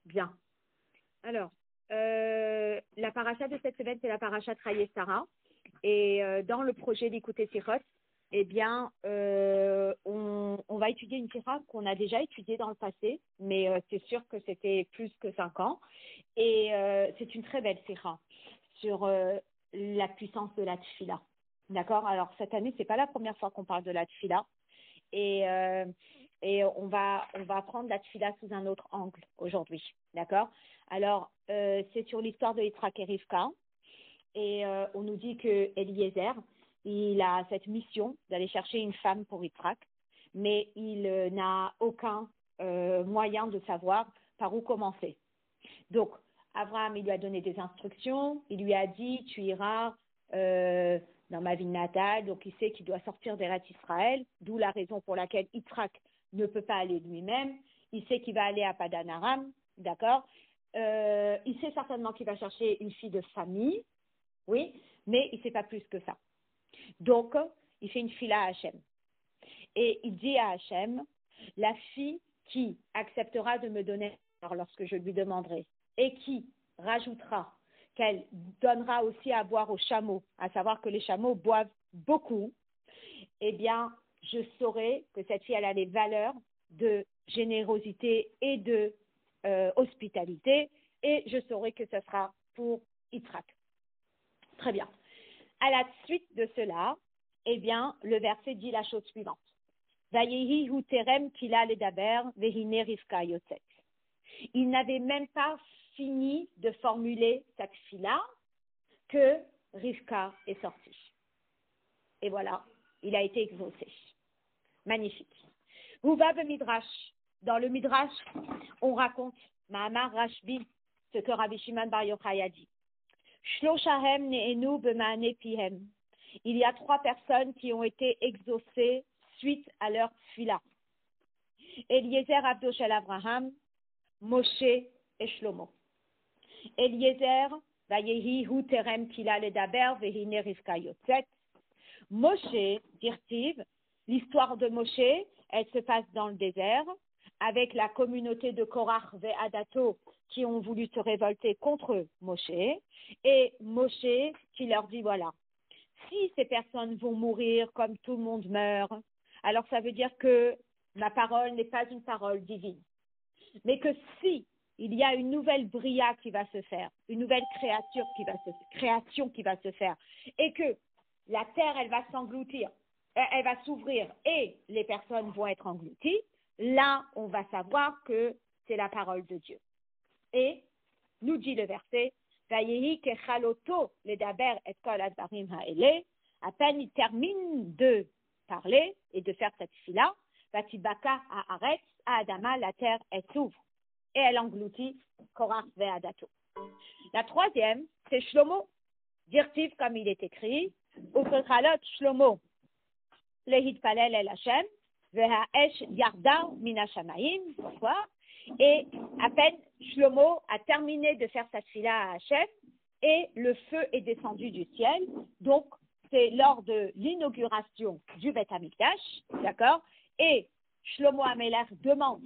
Bien. Alors, la paracha de cette semaine, c'est la paracha Traye Sarah. Et dans le projet d'écouter Sirot, eh bien, on va étudier une sira qu'on a déjà étudiée dans le passé, mais c'est sûr que c'était plus que 5 ans. Et c'est une très belle sira sur la puissance de la tfila. D'accord? Alors, cette année, c'est pas la première fois qu'on parle de la tfila. Et on va prendre la tfila sous un autre angle aujourd'hui. D'accord? Alors, c'est sur l'histoire de Yitzhak et Rivka. Et on nous dit que Eliezer, il a cette mission d'aller chercher une femme pour Yitzhak, mais il n'a aucun moyen de savoir par où commencer. Donc, Abraham, il lui a donné des instructions, il lui a dit, tu iras dans ma ville natale, donc il sait qu'il doit sortir d'Eretz Israël, d'où la raison pour laquelle Yitzhak ne peut pas aller lui-même, il sait qu'il va aller à Padan Aram, d'accord, il sait certainement qu'il va chercher une fille de famille, oui, mais il ne sait pas plus que ça. Donc, il fait une fila à Hachem. Et il dit à Hachem, la fille qui acceptera de me donner lorsque je lui demanderai et qui rajoutera qu'elle donnera aussi à boire aux chameaux, à savoir que les chameaux boivent beaucoup, eh bien, je saurai que cette fille elle a les valeurs de générosité et de hospitalité et je saurai que ce sera pour Yitzhak. Très bien. À la suite de cela, eh bien, le verset dit la chose suivante. Vayehi hu terem kila ledaber vehine Rivka yotzet. Il n'avait même pas fini de formuler cette fila que Rivka est sortie. Et voilà, il a été exaucé. Magnifique. Uva Midrash. Dans le Midrash, on raconte Mahamar Rashbi, ce que Rabbi Shimon Bar Yochai a dit. Shloshahem ne'enu b'ma'ane pihem. Il y a 3 personnes qui ont été exaucées suite à leur tfila. Eliezer Avdo shel Avraham, Moshe et Shlomo. Eliezer, vayehi hu terem kila ledaber vehine Rivka yotzet. Moshe, dirtiv, l'histoire de Moshe, elle se passe dans le désert, avec la communauté de Korach ve'Adato qui ont voulu se révolter contre Moshe, et Moshe qui leur dit, voilà, si ces personnes vont mourir comme tout le monde meurt, alors ça veut dire que ma parole n'est pas une parole divine. Mais que si il y a une nouvelle bria qui va se faire, une nouvelle création qui va se faire, et que la terre, elle va s'engloutir, elle va s'ouvrir et les personnes vont être englouties, là, on va savoir que c'est la parole de Dieu. Et nous dit le verset, Vayehi kechaloto ledaber et kol advarim ha'ele, à peine il termine de parler et de faire cette fila, Vatibaka ha'aretz ha'adama, la terre, elle s'ouvre et elle engloutit Korach ve'adato. La troisième, c'est Shlomo, dirtiv comme il est écrit, Ukechalot Shlomo lehitpalel el Hashem, ve'ha'esh yarda min hashamaim, pourquoi? Et à peine Shlomo a terminé de faire sa tfila à Hachem et le feu est descendu du ciel. Donc, c'est lors de l'inauguration du Beth Amikdash, d'accord? Et Shlomo HaMelech demande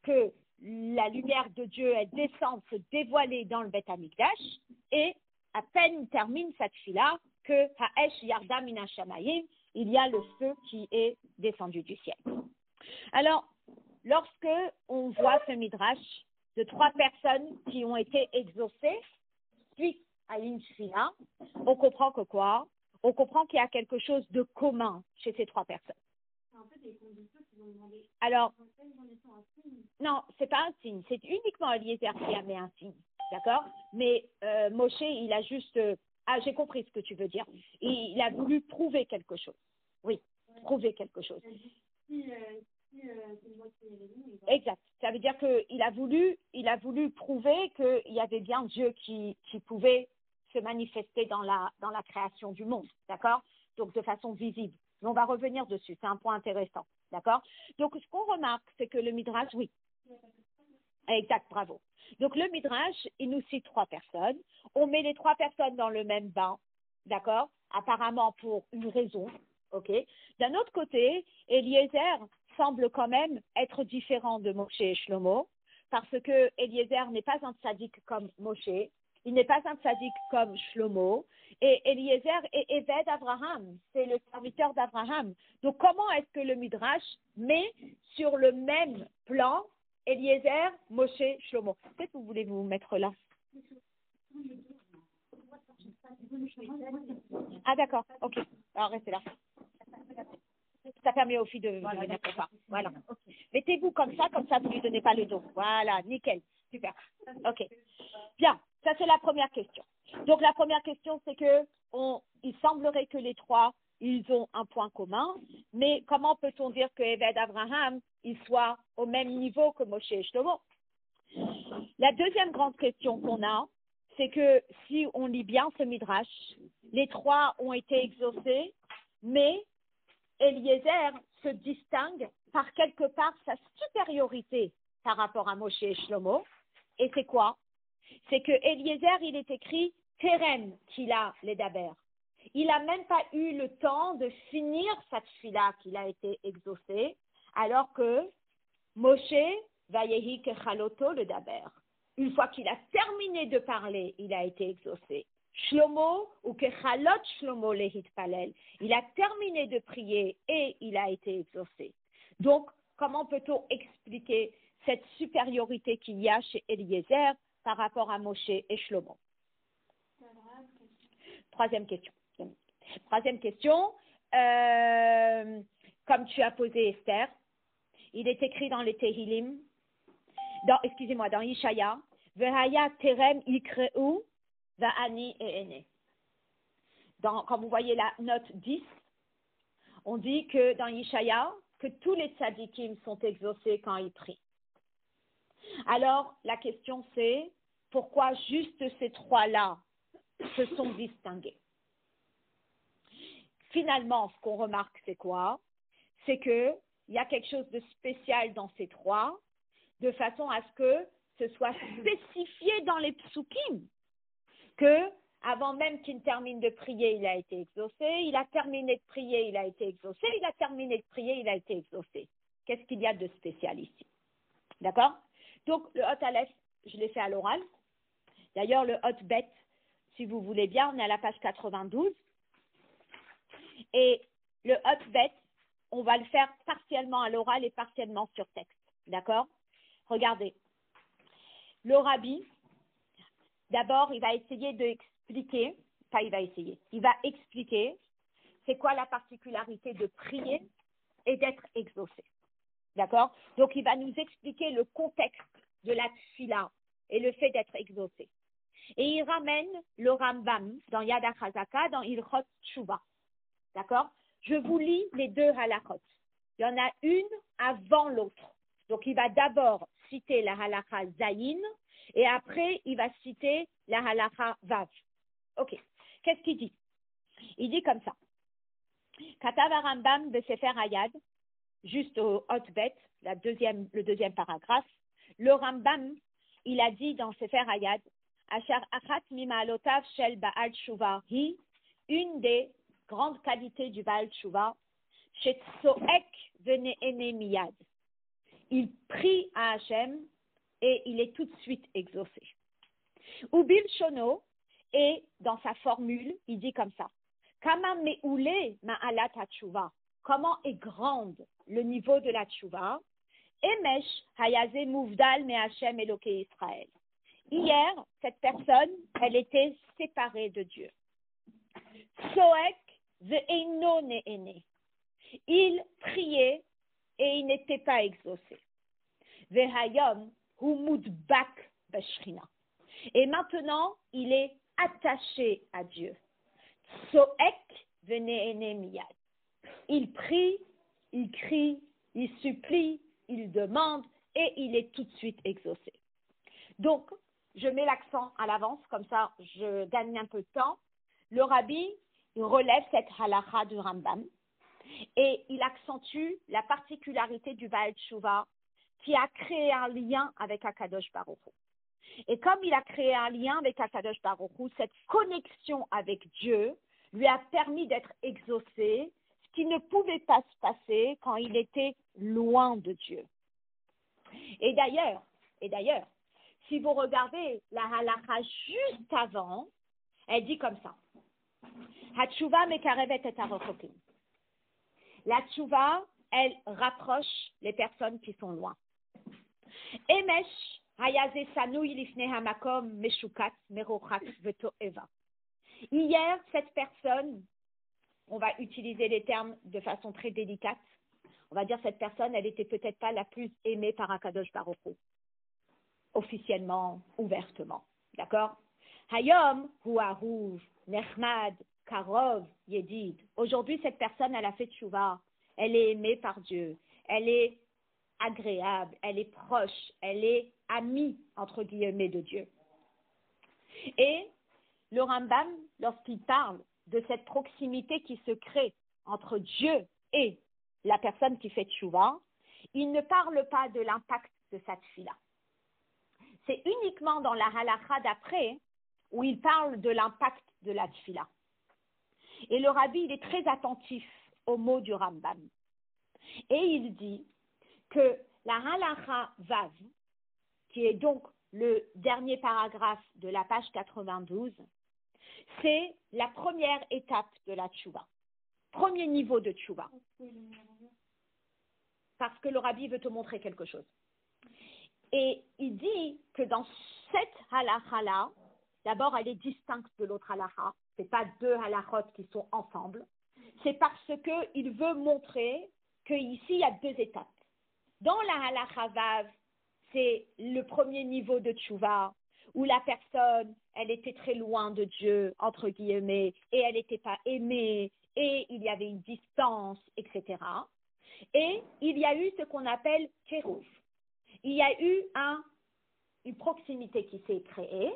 que la lumière de Dieu elle descende, se dévoiler dans le Beth Amikdash et à peine termine sa tfila que Ha'esh Yarda Min HaShamayim, il y a le feu qui est descendu du ciel. Alors, lorsque on voit ce midrash de 3 personnes qui ont été exaucées suite à une tfila, on comprend que quoi? On comprend qu'il y a quelque chose de commun chez ces 3 personnes. En fait, les conducteurs qui vont demander. Alors, non, c'est pas un signe, c'est uniquement Eliezer qui avait un signe, d'accord? Mais Moshe, il a juste, j'ai compris ce que tu veux dire. Il a voulu prouver quelque chose. Oui, prouver quelque chose. Exact. Ça veut dire qu'il a voulu prouver qu'il y avait bien Dieu qui pouvait se manifester dans la création du monde, d'accord? Donc de façon visible. Mais on va revenir dessus, c'est un point intéressant, d'accord? Donc ce qu'on remarque, c'est que le Midrash, oui. Exact, bravo. Donc le Midrash, il nous cite 3 personnes. On met les 3 personnes dans le même bain, d'accord? Apparemment pour une raison, ok? D'un autre côté, Eliezer semble quand même être différent de Moshe et Shlomo. parce que Eliezer n'est pas un tzaddik comme Moshe, il n'est pas un tzaddik comme Shlomo, et Eliezer est Eved Abraham, c'est le serviteur d'Abraham. Donc comment est-ce que le Midrash met sur le même plan Eliezer, Moshe, Shlomo? Peut-être que vous voulez vous mettre là. Ah d'accord, ok. Alors restez là. Ça permet aux filles de venir pour ça. Voilà. Mettez-vous comme ça vous ne lui donnez pas le dos. Voilà, nickel. Super. Ok. Bien, ça c'est la première question. Donc la première question, c'est que il semblerait que les trois, ils ont un point commun, mais comment peut-on dire que Eved Abraham, il soit au même niveau que Moshe et Shlomo? La deuxième grande question qu'on a, c'est que si on lit bien ce midrash, les trois ont été exaucés, mais Eliezer se distingue par quelque part sa supériorité par rapport à Moshe et Shlomo. Et c'est quoi? C'est que Eliezer, il est écrit Terem Tila Ledaber. Il n'a même pas eu le temps de finir sa tfila qu'il a été exaucé, alors que Moshe Vayehi Kechaloto Ledaber. Une fois qu'il a terminé de parler, il a été exaucé. Shlomo ou Kechalot Shlomo Lehit Palel. Il a terminé de prier et il a été exaucé. Donc, comment peut-on expliquer cette supériorité qu'il y a chez Eliezer par rapport à Moshe et Shlomo? Troisième question. Comme tu as posé Esther, il est écrit dans les Tehilim, dans Ishaya, Vehaya Terem Ikreu, Va'ani et Ene. Comme vous voyez la note 10, on dit que dans Ishaya, que tous les tzadikim sont exaucés quand ils prient. Alors, la question c'est, pourquoi juste ces trois-là se sont distingués? Finalement, ce qu'on remarque, c'est quoi? C'est qu'il y a quelque chose de spécial dans ces trois, de façon à ce que ce soit spécifié dans les psukim, que avant même qu'il termine de prier, il a été exaucé, il a terminé de prier, il a été exaucé, il a terminé de prier, il a été exaucé. Qu'est-ce qu'il y a de spécial ici? D'accord? Donc, le Hot Aleph, je l'ai fait à l'oral. D'ailleurs, le Hot Bet, si vous voulez bien, on est à la page 92. Et le Hot Bet, on va le faire partiellement à l'oral et partiellement sur texte. D'accord? Regardez. Le Rabbi, d'abord, il va essayer d'expliquer, il va expliquer c'est quoi la particularité de prier et d'être exaucé. D'accord? Donc, il va nous expliquer le contexte de la tfila et le fait d'être exaucé. Et il ramène le Rambam dans Yad HaChazaka, dans Ilchot Tshuva. D'accord? Je vous lis les deux halachot. Il y en a une avant l'autre. Donc, il va d'abord citer la halacha Zayin et après, il va citer la halacha Vav. Ok. Qu'est-ce qu'il dit? Il dit comme ça. Katav Rambam Besefer Hayad, juste au Hotbet, le deuxième paragraphe, le Rambam, il a dit dans Sefer Hayad, Achar Achat Mimalotav Shel Baal Tshuva Hi, une des grandes qualités du Baal Tshuva, chez Tsoek Vene'ene Miyad. Il prie à Hachem et il est tout de suite exaucé. Ubil Shono, et dans sa formule, il dit comme ça, Kama Me'ule Ma'alat HaTshuva, comment est grande le niveau de la Tshuva, Emesh Hayaze Mouvdal Me Hachem Elokei Israël. Hier, cette personne, elle était séparée de Dieu. Soek ve'eino ne'ene. Il priait et il n'était pas exaucé. Ve'hayom hu mudbak b'shrina. Et maintenant, il est attaché à Dieu. Soek ve'ne'ene miyad. Il prie, il crie, il supplie, il demande et il est tout de suite exaucé. Donc, je mets l'accent à l'avance, comme ça je gagne un peu de temps. Le Rabbi il relève cette halakha du Rambam et il accentue la particularité du Baal Tshuva qui a créé un lien avec Akadosh Baruch Hu. Et comme il a créé un lien avec Akadosh Baruch Hu, cette connexion avec Dieu lui a permis d'être exaucé, ce qui ne pouvait pas se passer quand il était loin de Dieu. Et d'ailleurs, Et d'ailleurs, si vous regardez la halakha juste avant, elle dit comme ça. Hatshuva mekarevet et harochokim. La tchouva, elle rapproche les personnes qui sont loin. Emesh hayaze sanui lifnei hamakom meshukat merochat vetoeva. Hier, cette personne, on va utiliser les termes de façon très délicate. On va dire cette personne, elle n'était peut-être pas la plus aimée par Akadosh Baruch Hu, officiellement, ouvertement. D'accord? Hayom hu ahuv, nechmad, karov, yedid. Aujourd'hui, cette personne, elle a fait tchouva. Elle est aimée par Dieu. Elle est agréable. Elle est proche. Elle est amie, entre guillemets, de Dieu. Et le Rambam, lorsqu'il parle de cette proximité qui se crée entre Dieu et la personne qui fait tchouva, il ne parle pas de l'impact de sa tfila. C'est uniquement dans la halakha d'après où il parle de l'impact de la tfila. Et le rabbi, il est très attentif aux mots du Rambam. Et il dit que la halakha vav, qui est donc le dernier paragraphe de la page 92, c'est la première étape de la tchouva, premier niveau de tchouva. Parce que le rabbi veut te montrer quelque chose. Et il dit que dans cette halakha-là, d'abord elle est distincte de l'autre halakha, ce n'est pas deux halakhot qui sont ensemble, c'est parce qu'il veut montrer qu'ici il y a deux étapes. Dans la halakha vav, c'est le premier niveau de tchouva, où la personne, elle était très loin de Dieu, entre guillemets, et elle n'était pas aimée, et il y avait une distance, etc. Et il y a eu ce qu'on appelle kérouv. Il y a eu une proximité qui s'est créée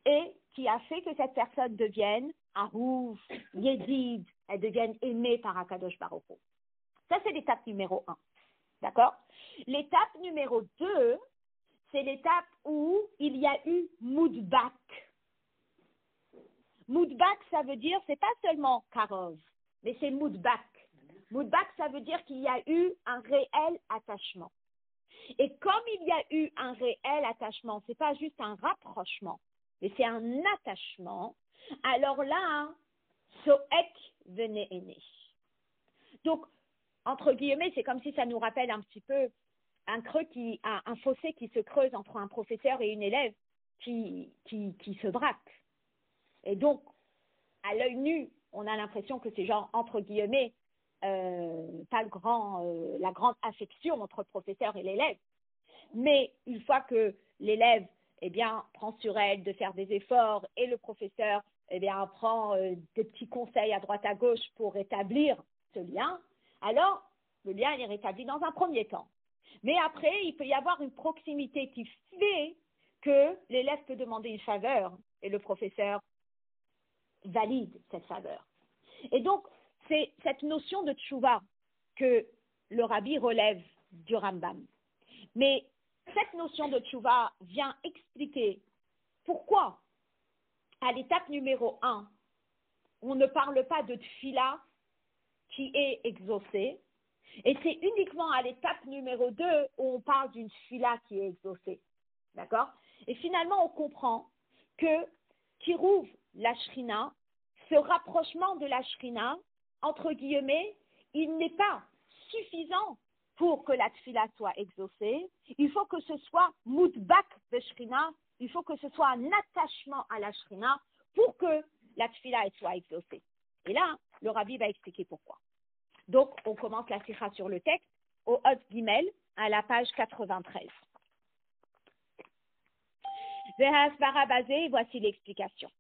et qui a fait que cette personne devienne ahuv, yedid, elle devienne aimée par Akadosh Baruch Hu. Ça, c'est l'étape numéro 1. D'accord? L'étape numéro 2, c'est l'étape où il y a eu moudbak. Moudbak, ça veut dire, c'est pas seulement karov, mais c'est moudbak. Moudbak, ça veut dire qu'il y a eu un réel attachement. Et comme il y a eu un réel attachement, c'est pas juste un rapprochement, mais c'est un attachement, alors là, soek venait aîné. Donc, entre guillemets, c'est comme si ça nous rappelle un petit peu un fossé qui se creuse entre un professeur et une élève qui se braque. Et donc, à l'œil nu, on a l'impression que c'est genre, entre guillemets, pas la grande affection entre professeur et l'élève. Mais une fois que l'élève prend sur elle de faire des efforts et le professeur prend des petits conseils à droite à gauche pour rétablir ce lien, alors le lien est rétabli dans un premier temps. Mais après, il peut y avoir une proximité qui fait que l'élève peut demander une faveur et le professeur valide cette faveur. Et donc, c'est cette notion de tchouva que le rabbi relève du Rambam. Mais cette notion de tchouva vient expliquer pourquoi, à l'étape numéro 1, on ne parle pas de tfila qui est exaucée, et c'est uniquement à l'étape numéro 2 où on parle d'une tfila qui est exaucée. D'accord? Et finalement, on comprend que Kirouv la Shrina, ce rapprochement de la Shrina, entre guillemets, il n'est pas suffisant pour que la tfila soit exaucée. Il faut que ce soit moudbak de Shrina, il faut que ce soit un attachement à la Shrina pour que la tfila soit exaucée. Et là, le rabbi va expliquer pourquoi. Donc, on commence la sikha sur le texte, au Hot Gimel, à la page 93. Vehasvara basé, voici l'explication.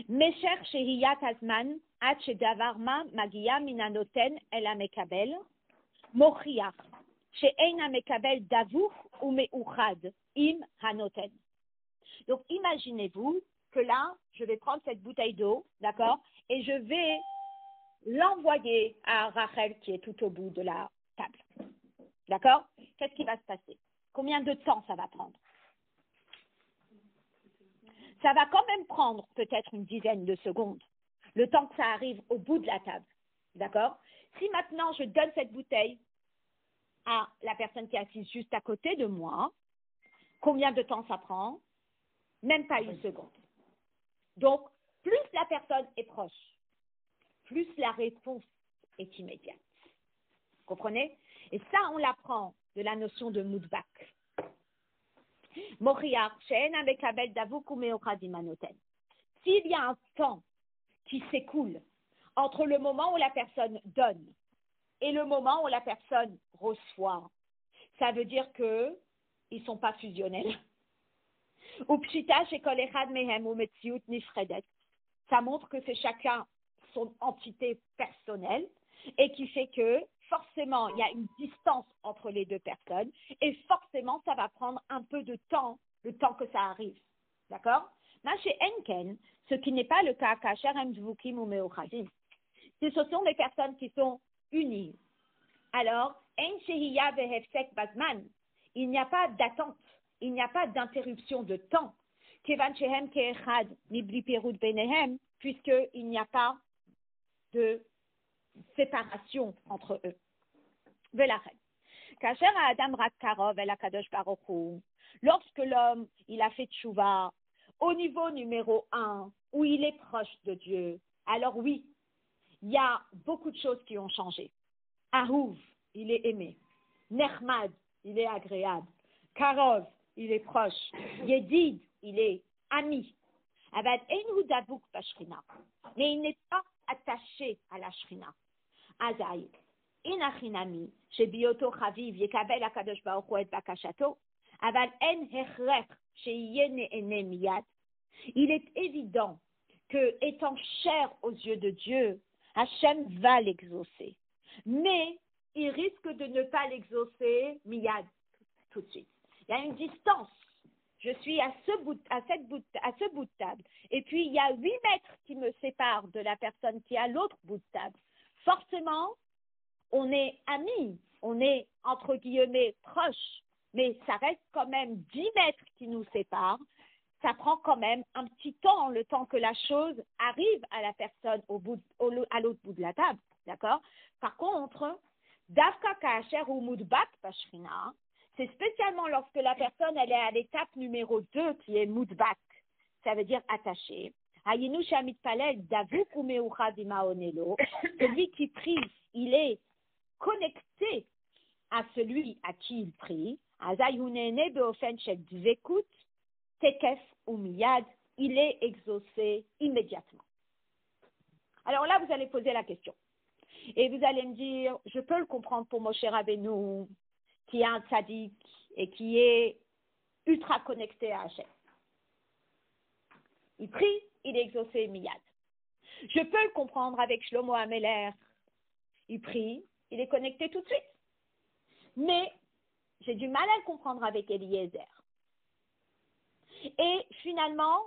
Mesher shehiyat azman, ad shedavarma magia minanoten el amekabel, mochiach, she'ein amekabel davur ou meuchad im hanoten. Donc, imaginez-vous que là, je vais prendre cette bouteille d'eau, d'accord, et je vais l'envoyer à Rachel qui est tout au bout de la table. D'accord? Qu'est-ce qui va se passer? Combien de temps ça va prendre? Ça va quand même prendre peut-être une dizaine de secondes, le temps que ça arrive au bout de la table. D'accord? Si maintenant je donne cette bouteille à la personne qui est assise juste à côté de moi, Combien de temps ça prend? Même pas une seconde. Donc, plus la personne est proche, plus la réponse est immédiate. Vous comprenez? Et ça, on l'apprend de la notion de mudbak. S'il y a un temps qui s'écoule entre le moment où la personne donne et le moment où la personne reçoit, ça veut dire qu'ils ne sont pas fusionnels. Ça montre que c'est chacun son entité personnelle et qui fait que forcément il y a une distance entre les deux personnes et forcément ça va prendre un peu de temps, le temps que ça arrive. D'accord? Chez Enken, ce qui n'est pas le cas Kasher Mdvukim ou Meochazim, ce sont des personnes qui sont unies. Alors, En Shehiya Behefsek Bazman, il n'y a pas d'attente, il n'y a pas d'interruption de temps. Kevan Shehem Keechad Mibli Perud Benehem, puisqu'il n'y a pas de séparation entre eux. Velachem. Kasher Adam Rak Karov El Akadosh Baruch Hu, lorsque l'homme, il a fait tchouva, au niveau numéro 1, où il est proche de Dieu, alors oui, il y a beaucoup de choses qui ont changé. Ahuv, il est aimé. Nechmad, il est agréable. Karov, il est proche. Yedid, il est ami. Mais il n'est pas attaché à la shrina. Azaï, inachinami, chez Bioto Chaviv, Yekabel Akadosh Baruch Hu et Bakashato, Aval en hechrech, chez Yene Ene Miyad. Il est évident que, étant cher aux yeux de Dieu, Hachem va l'exaucer. Mais il risque de ne pas l'exaucer miyad, tout de suite. Il y a une distance. Je suis à ce bout de table. Et puis, il y a 8 mètres qui me séparent de la personne qui est à l'autre bout de table. Forcément, on est amis, on est, entre guillemets, proches. Mais ça reste quand même 10 mètres qui nous séparent. Ça prend quand même un petit temps, le temps que la chose arrive à la personne à l'autre bout de la table. D'accord? Par contre, Davka Kacher ou Mudbak Pashrina, c'est spécialement lorsque la personne elle est à l'étape numéro 2 qui est Mudbak, ça veut dire attaché. Hayinu Shamit Palel, Davuk ou Meucha Dimaonelo, celui qui prie, il est connecté à celui à qui il prie. Azayunene Beofen Shek Dvekut, Tekef ou Miyad, il est exaucé immédiatement. Alors là, vous allez poser la question. Et vous allez me dire, je peux le comprendre pour Moshe Rabbeinu, qui est un tzaddik et qui est ultra connecté à Hachem. Il prie, il est exaucé miyad. Je peux le comprendre avec Shlomo Ameler. Il prie, il est connecté tout de suite. Mais j'ai du mal à le comprendre avec Eliezer. Et finalement,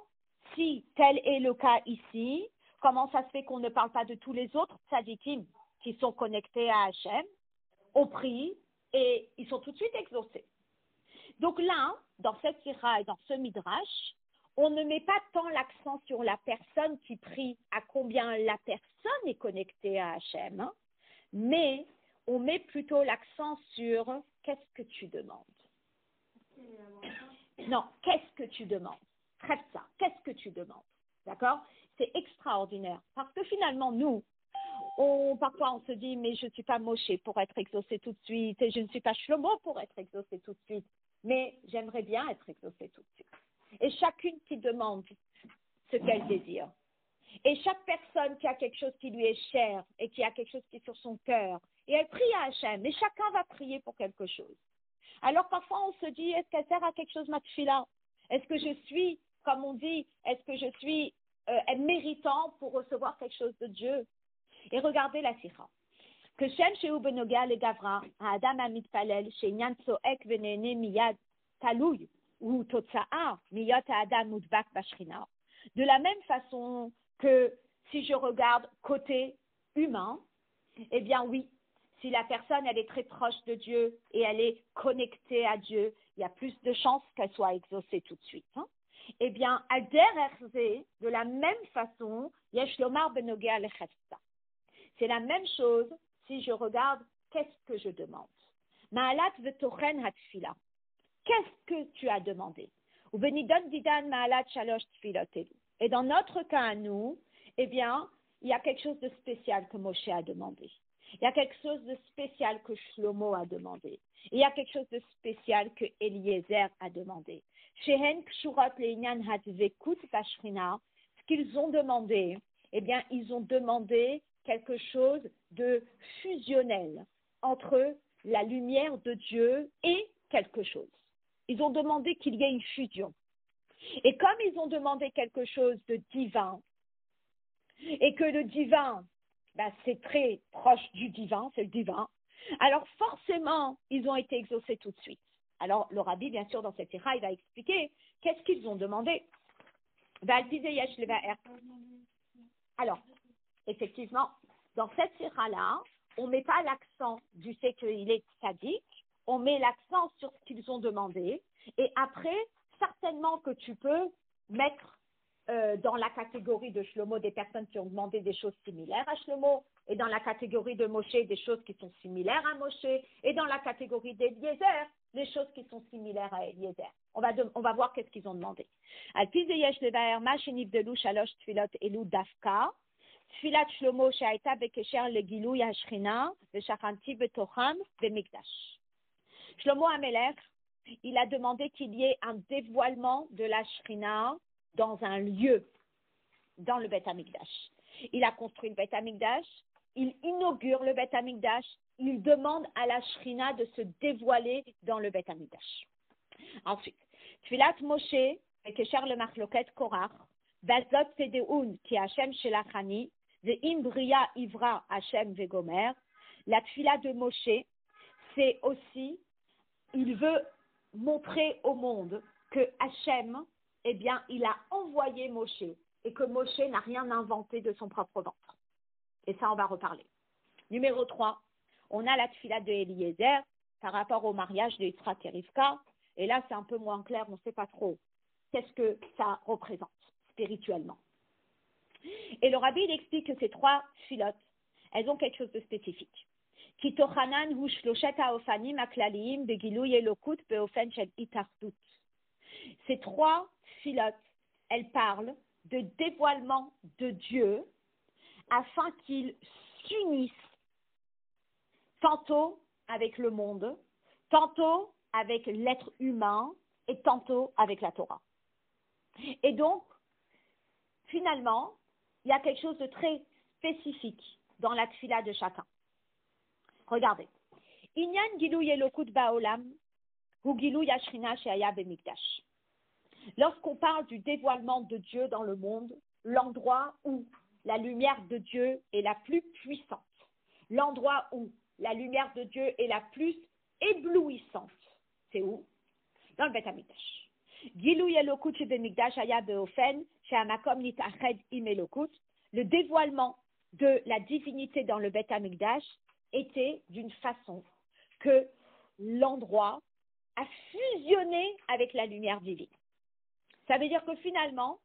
si tel est le cas ici, comment ça se fait qu'on ne parle pas de tous les autres tzaddikim qui sont connectés à Hachem, on prie et ils sont tout de suite exaucés. Donc là, dans cette sira et dans ce midrash, on ne met pas tant l'accent sur la personne qui prie, à combien la personne est connectée à Hachem, hein, mais on met plutôt l'accent sur qu'est-ce que tu demandes. Non, qu'est-ce que tu demandes? Traite ça, qu'est-ce que tu demandes? D'accord? C'est extraordinaire. Parce que finalement, nous, parfois on se dit, mais je ne suis pas Moshe pour être exaucé tout de suite, et je ne suis pas Shlomo pour être exaucé tout de suite, mais j'aimerais bien être exaucé tout de suite. Et chacune qui demande ce qu'elle désire. Et chaque personne qui a quelque chose qui lui est cher et qui a quelque chose qui est sur son cœur, et elle prie à Hachem, et chacun va prier pour quelque chose. Alors parfois on se dit, est-ce qu'elle sert à quelque chose ma tefila? Est-ce que je suis, comme on dit, est-ce que je suis méritant pour recevoir quelque chose de Dieu? Et regardez la sira. Que Shem Sheu Benoga le Gavra, Adam Amit Palel, Shenyan Soek Venene Miyad Talouy, ou Totsa'a, Miyot Adam Mudbak Bashrina. De la même façon que si je regarde côté humain, eh bien oui, si la personne elle est très proche de Dieu et elle est connectée à Dieu, il y a plus de chances qu'elle soit exaucée tout de suite. Hein. Eh bien, à derrière, de la même façon, Yesh Lomar Benogea Lechefta. C'est la même chose si je regarde qu'est-ce que je demande. Ma'alat v'tochen hatfila. qu'est-ce que tu as demandé? Et dans notre cas à nous, eh bien, il y a quelque chose de spécial que Moshe a demandé. Il y a quelque chose de spécial que Shlomo a demandé. Il y a quelque chose de spécial que Eliezer a demandé. Shehen kshurot leinyan hadvekut bashrina, ce qu'ils ont demandé, eh bien, ils ont demandé quelque chose de fusionnel entre la lumière de Dieu et quelque chose. Ils ont demandé qu'il y ait une fusion. Et comme ils ont demandé quelque chose de divin, et que le divin, c'est très proche du divin, c'est le divin, alors forcément, ils ont été exaucés tout de suite. Alors, le rabbi, bien sûr, dans cette sira, il va expliquer qu'est-ce qu'ils ont demandé. Alors, effectivement, dans cette sira-là, on ne met pas l'accent du fait qu'il est sadique, on met l'accent sur ce qu'ils ont demandé, et après, certainement que tu peux mettre dans la catégorie de Shlomo des personnes qui ont demandé des choses similaires à Shlomo, et dans la catégorie de Moshe des choses qui sont similaires à Moshe, et dans la catégorie d'Eliezer, les choses qui sont similaires à Eliezer. On va voir qu'est-ce qu'ils ont demandé. Tfilat Shlomo she'ayta bekesher legilui hashchina v'shachanti betocham b'mikdash. Shlomo HaMelech, il a demandé qu'il y ait un dévoilement de la Shrina dans un lieu, dans le Beth Amikdash. Il a construit le Beth Amikdash, il inaugure le Beth Amikdash, il demande à la Shrina de se dévoiler dans le Beth Amikdash. Ensuite, Tfilat Moshe bekesher le machloket Korach, Bazot Tedeun ki Hashem shelachani, ve'im bria ivra Hashem vegomer. La tfila de Moshe, c'est aussi, il veut montrer au monde que Hachem, eh bien, il a envoyé Moshe et que Moshe n'a rien inventé de son propre ventre. Et ça, on va reparler. Numéro 3, on a la tfila de Eliezer par rapport au mariage de Yitzhak et Rivka. Et là, c'est un peu moins clair, on ne sait pas trop qu'est-ce que ça représente spirituellement. Et le rabbi, il explique que ces 3 tfilotes, elles ont quelque chose de spécifique. Kitochanan hu shloshet haofanim haklaliim begilui elokut beofen shel itardut. Ces 3 filotes, elles parlent de dévoilement de Dieu afin qu'il s'unisse tantôt avec le monde, tantôt avec l'être humain et tantôt avec la Torah. Et donc, finalement, il y a quelque chose de très spécifique dans la tfila de chacun. Regardez. Inyan gilui elokut baolam hu gilui hashrina she'aya bemikdash. Lorsqu'on parle du dévoilement de Dieu dans le monde, l'endroit où la lumière de Dieu est la plus puissante, l'endroit où la lumière de Dieu est la plus éblouissante, c'est où? Dans le Beth Amikdash. Gilui elokut shebemikdash haya beofen she'hamakom nitached im elokut. Le dévoilement de la divinité dans le Beth Amikdash était d'une façon que l'endroit a fusionné avec la lumière divine. Ça veut dire que finalement,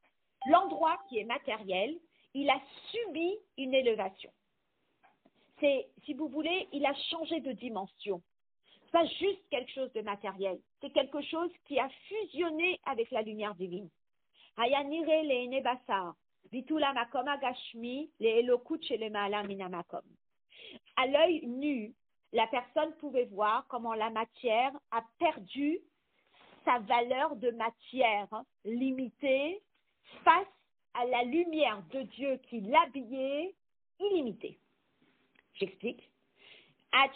l'endroit qui est matériel, il a subi une élévation. C'est, si vous voulez, il a changé de dimension. Ce n'est pas juste quelque chose de matériel, c'est quelque chose qui a fusionné avec la lumière divine. Hayanire le'ene basar, vitula makom agashmi le'elokut shelema'ala min hamakom. À l'œil nu, la personne pouvait voir comment la matière a perdu sa valeur de matière limitée face à la lumière de Dieu qui l'habillait illimitée. J'explique. À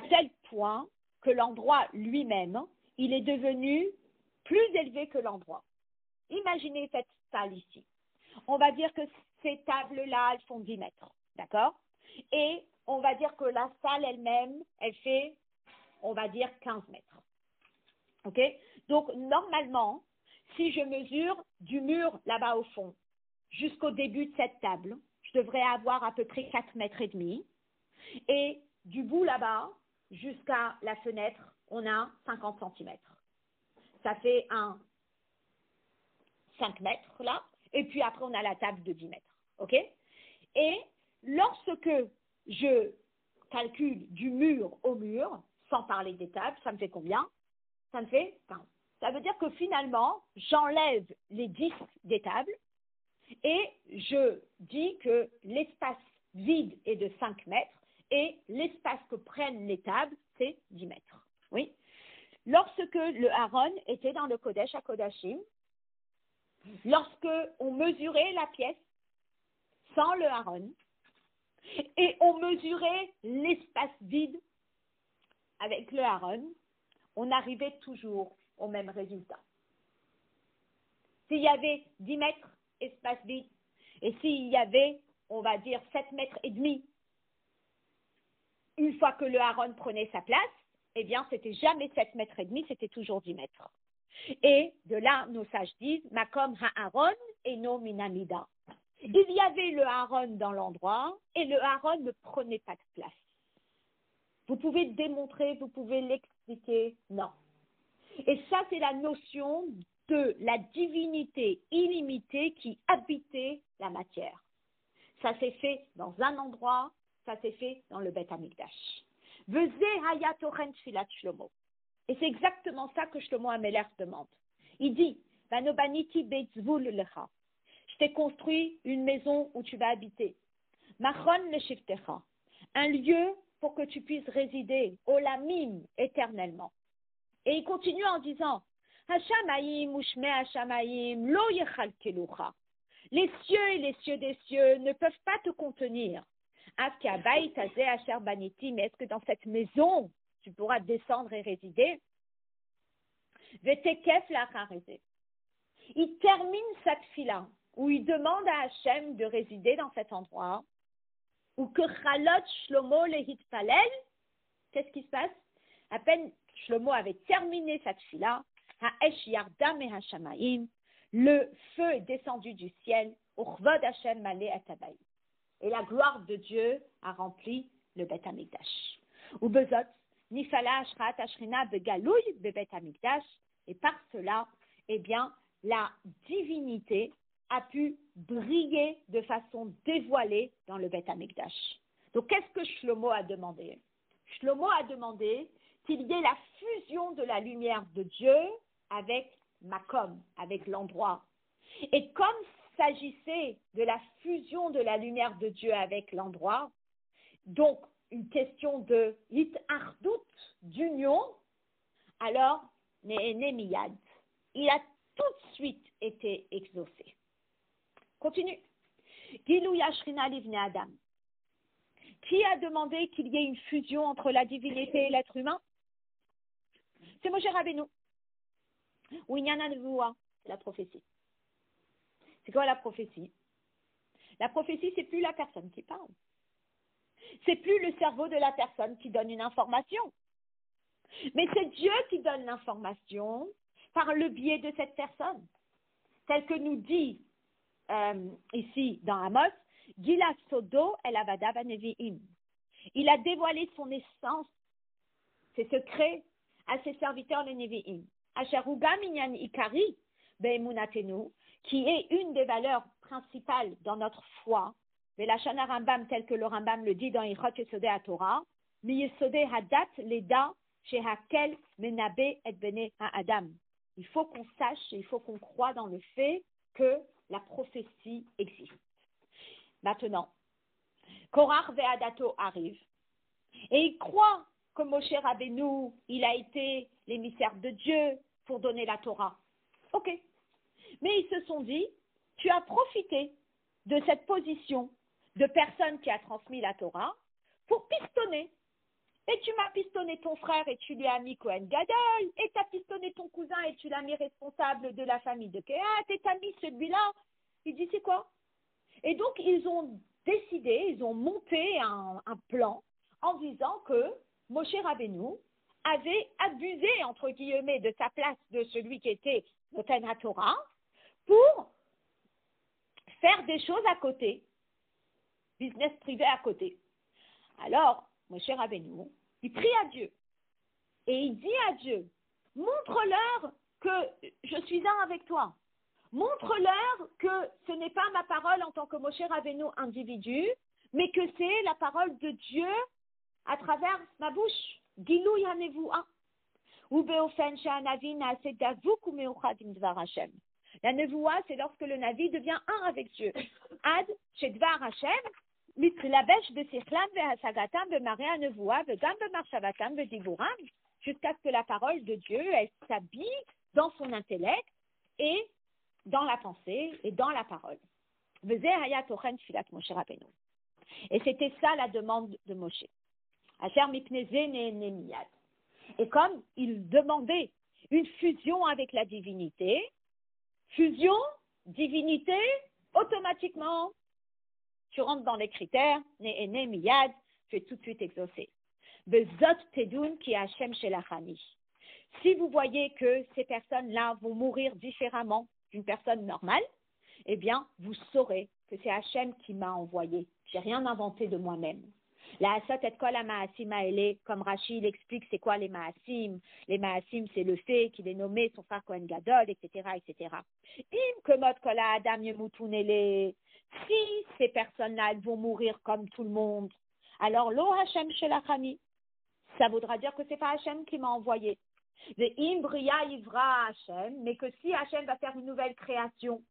tel point que l'endroit lui-même, il est devenu plus élevé que l'endroit. Imaginez cette salle ici. On va dire que ces tables-là, elles font 10 mètres, d'accord? Et on va dire que la salle elle-même, elle fait, on va dire, 15 mètres. OK? Donc, normalement, si je mesure du mur là-bas au fond jusqu'au début de cette table, je devrais avoir à peu près 4 mètres et demi. Et du bout là-bas jusqu'à la fenêtre, on a 50 centimètres. Ça fait un 5 mètres là. Et puis après, on a la table de 10 mètres. OK? Et lorsque je calcul du mur au mur, sans parler des tables, ça me fait combien? Ça me fait 15. Ça veut dire que finalement, j'enlève les 10 des tables et je dis que l'espace vide est de 5 mètres et l'espace que prennent les tables, c'est 10 mètres. Oui. Lorsque le Aaron était dans le Kodesh HaKodashim, lorsque on mesurait la pièce sans le Aaron et on mesurait l'espace vide avec le Aaron, on arrivait toujours au même résultat. S'il y avait 10 mètres espace vide et s'il y avait, on va dire, 7 mètres et demi, une fois que le Aaron prenait sa place, eh bien, c'était jamais 7 mètres et demi, c'était toujours 10 mètres. Et de là, nos sages disent, Makom ha-Aaron et no minamida. Il y avait le Aaron dans l'endroit et le Aaron ne prenait pas de place. Vous pouvez le démontrer, vous pouvez l'expliquer, non. Et ça, c'est la notion de la divinité illimitée qui habitait la matière. Ça s'est fait dans un endroit, ça s'est fait dans le Beth Amikdash. Et c'est exactement ça que Shlomo HaMelech demande. Il dit, Vanobaniti beitzvul lecha. Je t'ai construit une maison où tu vas habiter. Machon leshivtecha. Un lieu pour que tu puisses résider, olamim, éternellement. Et il continue en disant, Hashamayim ushme Hashamayim lo yechalkelucha. Les cieux et les cieux des cieux ne peuvent pas te contenir. Mais est-ce que dans cette maison, tu pourras descendre et résider? Il termine sa tfila, où il demande à Hachem de résider dans cet endroit, où que Chalot Shlomo lehitpalel, qu'est-ce qui se passe? À peine Shlomo avait terminé sa tfila, Ha'esh yarda me Hashamayim, le feu est descendu du ciel, Uchvod Hashem malé atabaï. Et la gloire de Dieu a rempli le Beth Amikdash. Ou bezot, nifala ashrat ashrina begalouy be Beth Amikdash. Et par cela, eh bien, la divinité a pu briller de façon dévoilée dans le Beth Amikdash. Donc, qu'est-ce que Shlomo a demandé? Shlomo a demandé qu'il y ait la fusion de la lumière de Dieu avec Makom, avec l'endroit. Et comme s'agissait de la fusion de la lumière de Dieu avec l'endroit, donc une question de hitachdout, d'union, alors Néhémiyad, il a tout de suite été exaucé. Continue. Gilou Yashrina Livne Adam. Qui a demandé qu'il y ait une fusion entre la divinité et l'être humain? C'est Moshe Rabbeinu. Ou Inyana Nevoua, c'est la prophétie. C'est quoi la prophétie? La prophétie, c'est plus la personne qui parle. C'est plus le cerveau de la personne qui donne une information. Mais c'est Dieu qui donne l'information par le biais de cette personne. Tel que nous dit ici dans Amos, Gila Sodo el Avada Banevi'im. Il a dévoilé son essence, ses secrets, à ses serviteurs les Nevi'im. Asharuga Minyan Ikari Be'emunatenu, qui est une des valeurs principales dans notre foi, Velachana Rambam, tel que le Rambam le dit dans Ilchot Yesodei HaTorah, Mi Yesodei Hadat Leda Shehakel Menabe et Bene Ha'adam. Il faut qu'on sache, il faut qu'on croie dans le fait que la prophétie existe. Maintenant, Korach Ve'adato arrive et il croit que Moshe Rabbeinu, il a été l'émissaire de Dieu pour donner la Torah. Ok. Mais ils se sont dit, tu as profité de cette position de personne qui a transmis la Torah pour pistonner. Et tu m'as pistonné ton frère et tu lui as mis Kohen Gadol, et tu as pistonné ton cousin et tu l'as mis responsable de la famille de Kehat, et tu as mis celui-là. Il dit, c'est quoi? Et donc, ils ont décidé, ils ont monté un plan en disant que Moshe Rabbeinu avait abusé, entre guillemets, de sa place de celui qui était Noten HaTorah pour faire des choses à côté, business privé à côté. Alors, Moshe Rabbeinu, il prie à Dieu et il dit à Dieu, montre-leur que je suis un avec toi. Montre-leur que ce n'est pas ma parole en tant que Moshe Rabbeinu individu, mais que c'est la parole de Dieu à travers ma bouche. Gilui hanevoua. Ou beofen she'anavi na'aseh davuk u'meuchad im dvar Hashem. La nevoua, c'est lorsque le navi devient un avec Dieu. Ad shedvar Hashem, mitlabesh besichlam ve'hasagatam be'mareh nevoua ve'gam be'marshavatam ve'divuram, jusqu'à ce que la parole de Dieu, elle s'habille dans son intellect et dans la pensée et dans la parole. Vezeh hayat tochen tfilat Moshe Rabbeinu. Et c'était ça la demande de Moshe. Asher mipnei zeh ne'eneh miyad. Et comme il demandait une fusion avec la divinité, fusion, divinité, automatiquement, tu rentres dans les critères, ne'eneh miyad, tu es tout de suite exaucé. Bezot tedun ki Hashem shelachani. Si vous voyez que ces personnes-là vont mourir différemment d'une personne normale, eh bien, vous saurez que c'est Hashem qui m'a envoyé. J'ai rien inventé de moi-même. La asot et kol ha-ma'asim ha'eleh, comme Rashi il explique c'est quoi les ma'asim. Les ma'asim, c'est le fait qu'il ait nommé son frère Kohen Gadol, etc., etc. Im kemot kol ha'adam yemutun eleh. Si ces personnes-là elles vont mourir comme tout le monde, alors lo Hashem shelachani. Ça voudra dire que c'est pas Hashem qui m'a envoyé. Mais que si Hashem va faire une nouvelle création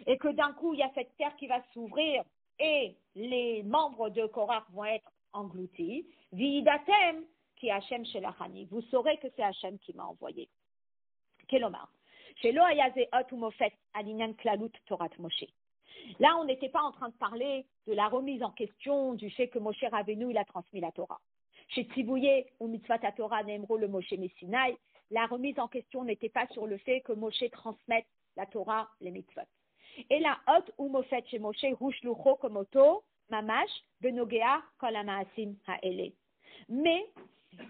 et que d'un coup il y a cette terre qui va s'ouvrir et les membres de Korach vont être engloutis, vidatem qui Hashem shelachani. Vous saurez que c'est Hashem qui m'a envoyé. Kelomar. Shelo ayaze ot umofet alinyan klalut Torat Moshe. Là, on n'était pas en train de parler de la remise en question du fait que Moshe Rabbeinu il a transmis la Torah. Chez Tzibouye ou Mitzvat Torah Neemro le Moshe Messinaï, la remise en question n'était pas sur le fait que Moshe transmette la Torah, les mitzvot. Et la hot ou mofet chez Moshe rouche lucho komoto mamash benogea kol ha-ma'asim ha'eleh. Mais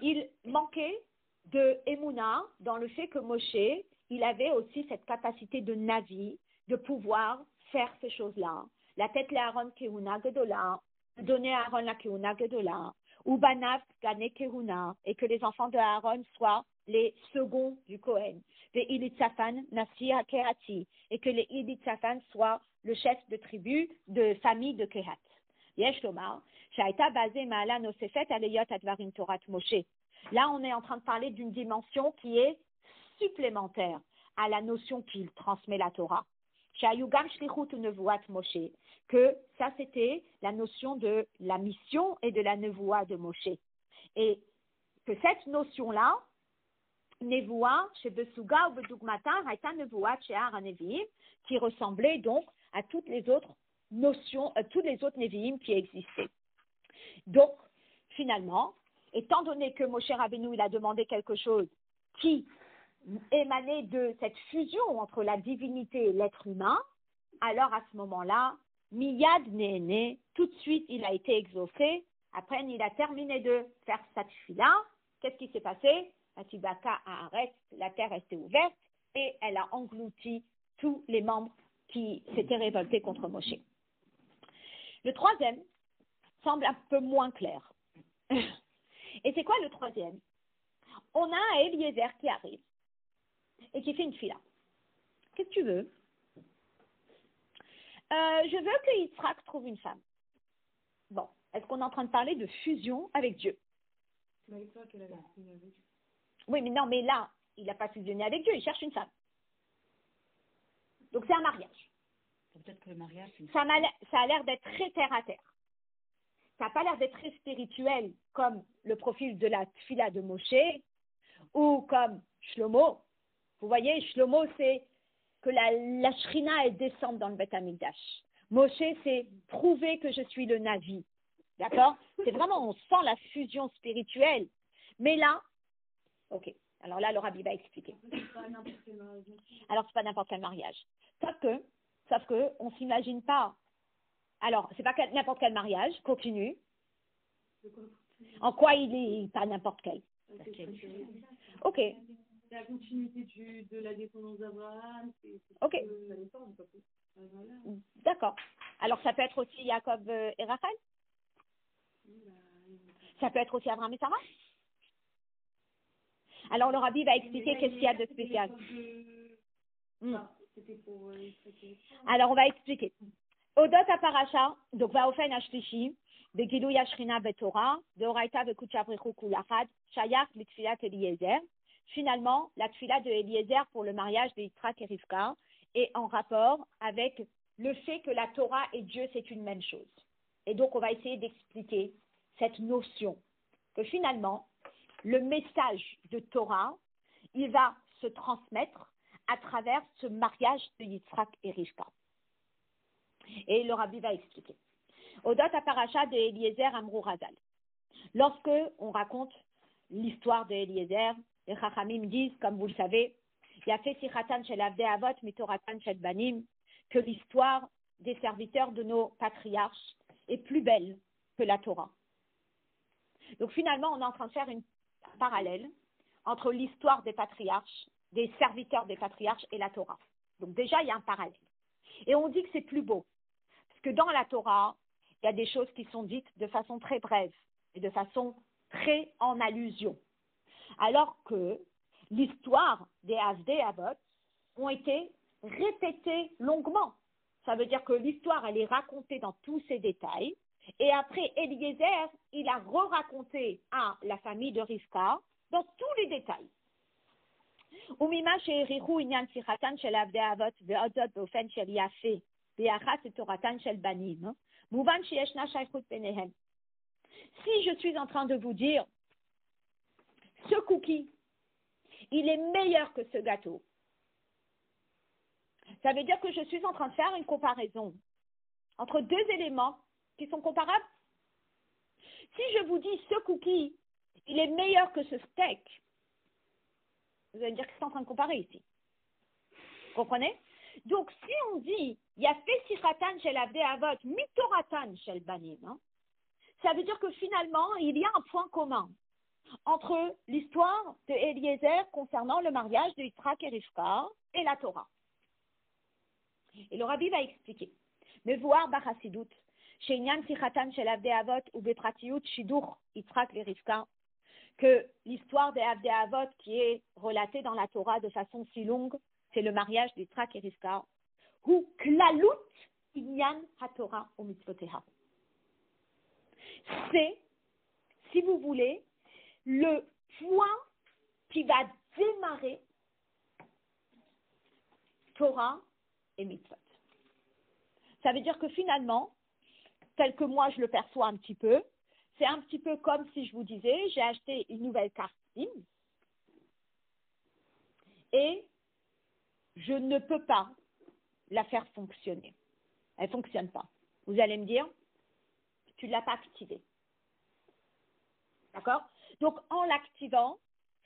il manquait de émouna dans le fait que Moshe, il avait aussi cette capacité de navi, de pouvoir faire ces choses-là. La tête le Aaron keuna gedola, donner à Aaron la keuna gedola, ou banav gane keuna, et que les enfants de Aaron soient les seconds du Kohen. Les Ilitzafan nasi hakerati, et que les Ilitzafan soient le chef de tribu, de famille de Kehat. Yesh lomar, shaita basé ma'ala nosefet aleyot advarim Torat Moshe. Là, on est en train de parler d'une dimension qui est supplémentaire à la notion qu'il transmet la Torah. Shayugam shlichut nevuat Moshe, que ça c'était la notion de la mission et de la nevoua de Moshe. Et que cette notion-là, nevoua, chez Besuga ou Bedugmata, haïta nevoua chez Araneviim, qui ressemblait donc à toutes les autres notions, tous les autres Neviim qui existaient. Donc, finalement, étant donné que Moshe Rabbeinu il a demandé quelque chose qui émanait de cette fusion entre la divinité et l'être humain, alors à ce moment-là, Miyad Ne'ene, tout de suite il a été exaucé. Après, il a terminé de faire sa tefila. Qu'est-ce qui s'est passé? La terre était ouverte et elle a englouti tous les membres qui s'étaient révoltés contre Moshe. Le troisième semble un peu moins clair. Et c'est quoi le troisième? On a un Eliezer qui arrive et qui fait une fila. Qu'est-ce que tu veux? Je veux que Yitzhak trouve une femme. Bon, est-ce qu'on est en train de parler de fusion avec Dieu? Oui, mais non, mais là, il n'a pas fusionné avec Dieu, il cherche une femme. Donc c'est un mariage. Peut-être que le mariage, ça a l'air d'être très terre à terre. Ça n'a pas l'air d'être très spirituel comme le profil de la tfila de Moshe ou comme Shlomo. Vous voyez, Shlomo, c'est que la Shrina, elle descende dans le Beth Amikdash. Moshe, c'est prouver que je suis le Navi. D'accord? C'est vraiment, on sent la fusion spirituelle. Mais là, ok. Alors là, le Rabbi va expliquer. Alors, c'est pas n'importe quel mariage. Sauf que, on s'imagine pas. Alors, c'est pas n'importe quel mariage. Continue. En quoi il est pas n'importe quel? Ok. C'est la continuité de la descendance d'Abraham. Ok. D'accord. Alors, ça peut être aussi Jacob et Rachel? Ça peut être aussi Abraham et Sarah? Alors, le Rabbi va expliquer qu'est-ce qu'il y a de spécial. Alors, on va expliquer. Odot à Paracha, donc va au Fen Ashlishi, בגילוי השכינה בתורה, דאורייתא וקודשא בריחו כולחד, שייך לתפילת Eliezer. Finalement, la tfila de Eliezer pour le mariage de Yitzhak et Rivka est en rapport avec le fait que la Torah et Dieu, c'est une même chose. Et donc, on va essayer d'expliquer cette notion que finalement, le message de Torah, il va se transmettre à travers ce mariage de Yitzhak et Rivka. Et le rabbi va expliquer. Odot Aparacha de Eliezer Amrou Razal. Lorsque on raconte l'histoire de Eliezer, les Chachamim disent, comme vous le savez, Yafé Sichatan Shel Avdei Avot Mitoratan Shel Banim, que l'histoire des serviteurs de nos patriarches est plus belle que la Torah. Donc finalement, on est en train de faire un parallèle entre l'histoire des patriarches, des serviteurs des patriarches et la Torah. Donc déjà, il y a un parallèle. Et on dit que c'est plus beau. Parce que dans la Torah, il y a des choses qui sont dites de façon très brève et de façon très en allusion. Alors que l'histoire des Avdei Avot ont été répétées longuement. Ça veut dire que l'histoire, elle est racontée dans tous ses détails. Et après, Eliezer, il a re-raconté à la famille de Rivka dans tous les détails. וממה שהעריכו עניין שיחתן של עבדי אבות ועוד זאת באופן של יפה ביחס לתורתן של בנים, מובן שישנה שייכות ביניהם. Si je suis en train de vous dire, ce cookie, il est meilleur que ce gâteau, ça veut dire que je suis en train de faire une comparaison entre deux éléments qui sont comparables. Si je vous dis, ce cookie, il est meilleur que ce steak, vous allez me dire que c'est en train de comparer ici. Vous comprenez? Donc, si on dit, il y a fait sichatan shel avdei avot, mitoratan shel banim, ça veut dire que finalement, il y a un point commun entre l'histoire de Eliezer concernant le mariage de Yitzhak et Rivka et la Torah. Et le rabbi va expliquer. Mais voir Bachassidut, chez Inyan sichatan shel avdei avot ou bepratiyut shidur Yitzhak et Rivka, que l'histoire des Avdei Avot qui est relatée dans la Torah de façon si longue, c'est le mariage d'Yitzhak et Rivka, ou klalut inyan haTorah ou mitzvoteha. C'est, si vous voulez, le point qui va démarrer Torah et mitzvot. Ça veut dire que finalement, tel que moi je le perçois un petit peu, c'est un petit peu comme si je vous disais, j'ai acheté une nouvelle carte SIM et je ne peux pas la faire fonctionner. Elle ne fonctionne pas. Vous allez me dire, tu ne l'as pas activée. D'accord? Donc, en l'activant,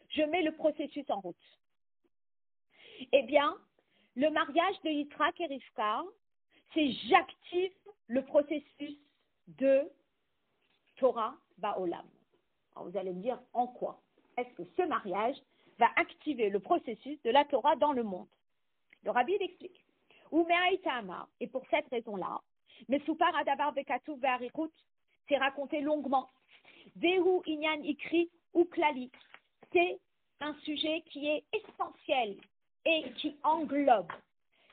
je mets le processus en route. Eh bien, le mariage de Yitzhak et Rivka, c'est j'active le processus de Torah Ba'olam. Alors vous allez me dire, en quoi est-ce que ce mariage va activer le processus de la Torah dans le monde? Le rabbi l'explique. Et pour cette raison-là, Mesupar Adabar Bekatuv Ve'arikut, c'est raconté longuement. Vehu Inyan Ikri ou Klali, c'est un sujet qui est essentiel et qui englobe.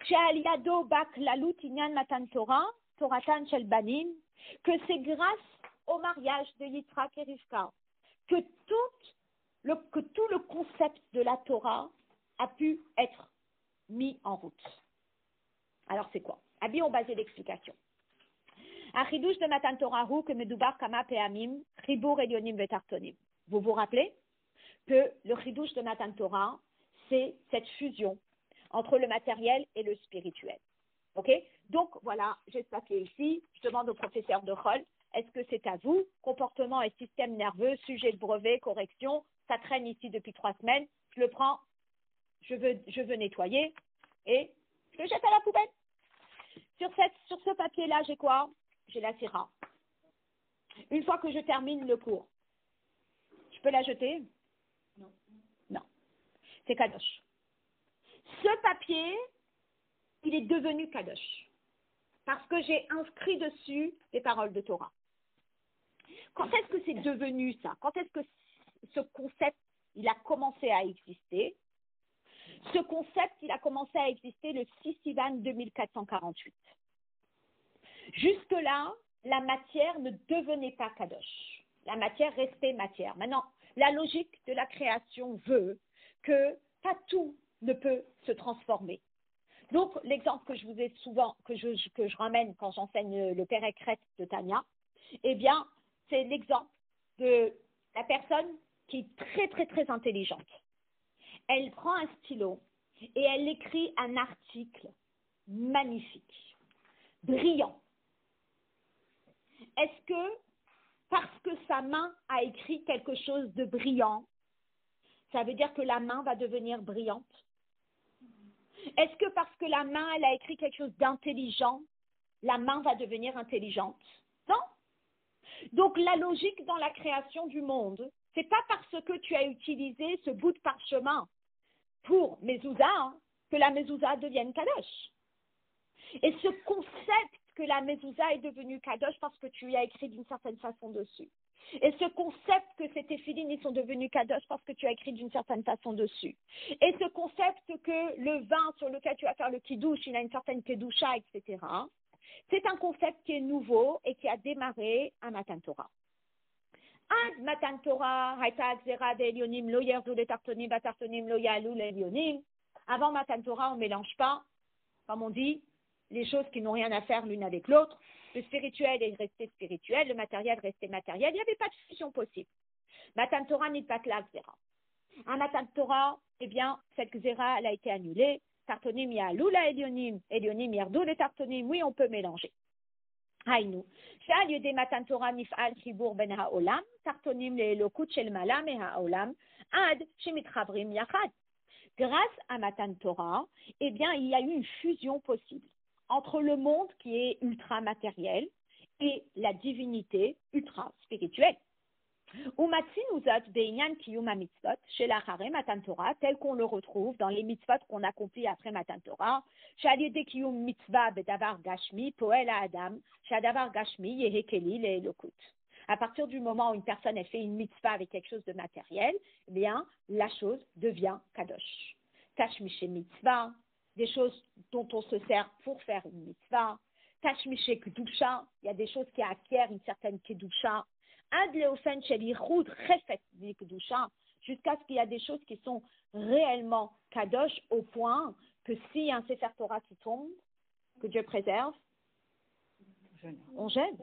She'aliyado Bak Lalut Inyan Matan Torah, Toratan Shel Banim, que c'est grâce au mariage de Yitzhak et Rivka que tout le concept de la Torah a pu être mis en route. Alors c'est quoi? Abi ont basé l'explication. Achidouche de Matan Torah hu que medubar kama peamim chibur elyonim vetartonim. Vous vous rappelez que le chidouche de Matan Torah, c'est cette fusion entre le matériel et le spirituel. Ok? Donc voilà, j'ai ce papier ici. Je demande au professeur de Chol. Est-ce que c'est à vous? Comportement et système nerveux, sujet de brevet, correction. Ça traîne ici depuis 3 semaines. Je le prends, je veux nettoyer et je le jette à la poubelle. Sur ce papier-là, j'ai quoi? J'ai la sira. Une fois que je termine le cours, je peux la jeter? Non. Non. C'est kadosh. Ce papier, il est devenu kadosh. Parce que j'ai inscrit dessus les paroles de Torah. Quand est-ce que c'est devenu ça? Quand est-ce que ce concept, il a commencé à exister? Ce concept, il a commencé à exister le 6 Sivan 2448. Jusque-là, la matière ne devenait pas kadosh. La matière restait matière. Maintenant, la logique de la création veut que pas tout ne peut se transformer. Donc, l'exemple que je vous ai souvent, que je ramène quand j'enseigne le Père Ekret de Tania, eh bien, c'est l'exemple de la personne qui est très, très, très intelligente. Elle prend un stylo et elle écrit un article magnifique, brillant. Est-ce que, parce que sa main a écrit quelque chose de brillant, ça veut dire que la main va devenir brillante? Est-ce que parce que la main, elle a écrit quelque chose d'intelligent, la main va devenir intelligente? Non. Donc, la logique dans la création du monde, c'est pas parce que tu as utilisé ce bout de parchemin pour mezouza que la mezouza devienne kadosh. Et ce concept que la mezouza est devenue kadosh parce que tu y as écrit d'une certaine façon dessus. Et ce concept que ces téphilines, ils sont devenus kadosh parce que tu as écrit d'une certaine façon dessus. Et ce concept que le vin sur lequel tu vas faire le kidouche, il a une certaine kedusha, etc. C'est un concept qui est nouveau et qui a démarré à Matan Torah. Ad Matan Torah, hayta gzera de'elyonim lo yerdu letartonim, batartonim lo ya'alu le'elyonim. Avant Matan Torah, on ne mélange pas, comme on dit, les choses qui n'ont rien à faire l'une avec l'autre. Le spirituel est resté spirituel, le matériel restait matériel. Il n'y avait pas de fusion possible. Matan Torah n'est pas la gzera. Un Matan Torah, eh bien, cette gzera, elle a été annulée. Tartonim ya'alu le'elyonim, elyonim yerdu letartonim. Oui, on peut mélanger. היינו, שעל ידי מתן תורה נפעל חיבור בין העולם, תחתונים לאלוקות של מעלה מהעולם, עד שמתחברים יחד. Grâce à Matan Torah, eh bien, il y a eu une fusion possible entre le monde qui est ultra matériel et la divinité ultra spirituelle. Tel qu'on le retrouve dans les mitzvot qu'on accomplit après Matan Torah, à partir du moment où une personne elle fait une mitzvah avec quelque chose de matériel, eh bien, la chose devient kadosh. Tashmiché mitzvah, des choses dont on se sert pour faire une mitzvah. Tashmiché kedusha, il y a des choses qui acquièrent une certaine kedusha. Jusqu'à ce qu'il y a des choses qui sont réellement kadosh au point que s'il y a un Sefer Torah qui tombe, que Dieu préserve, on gêne.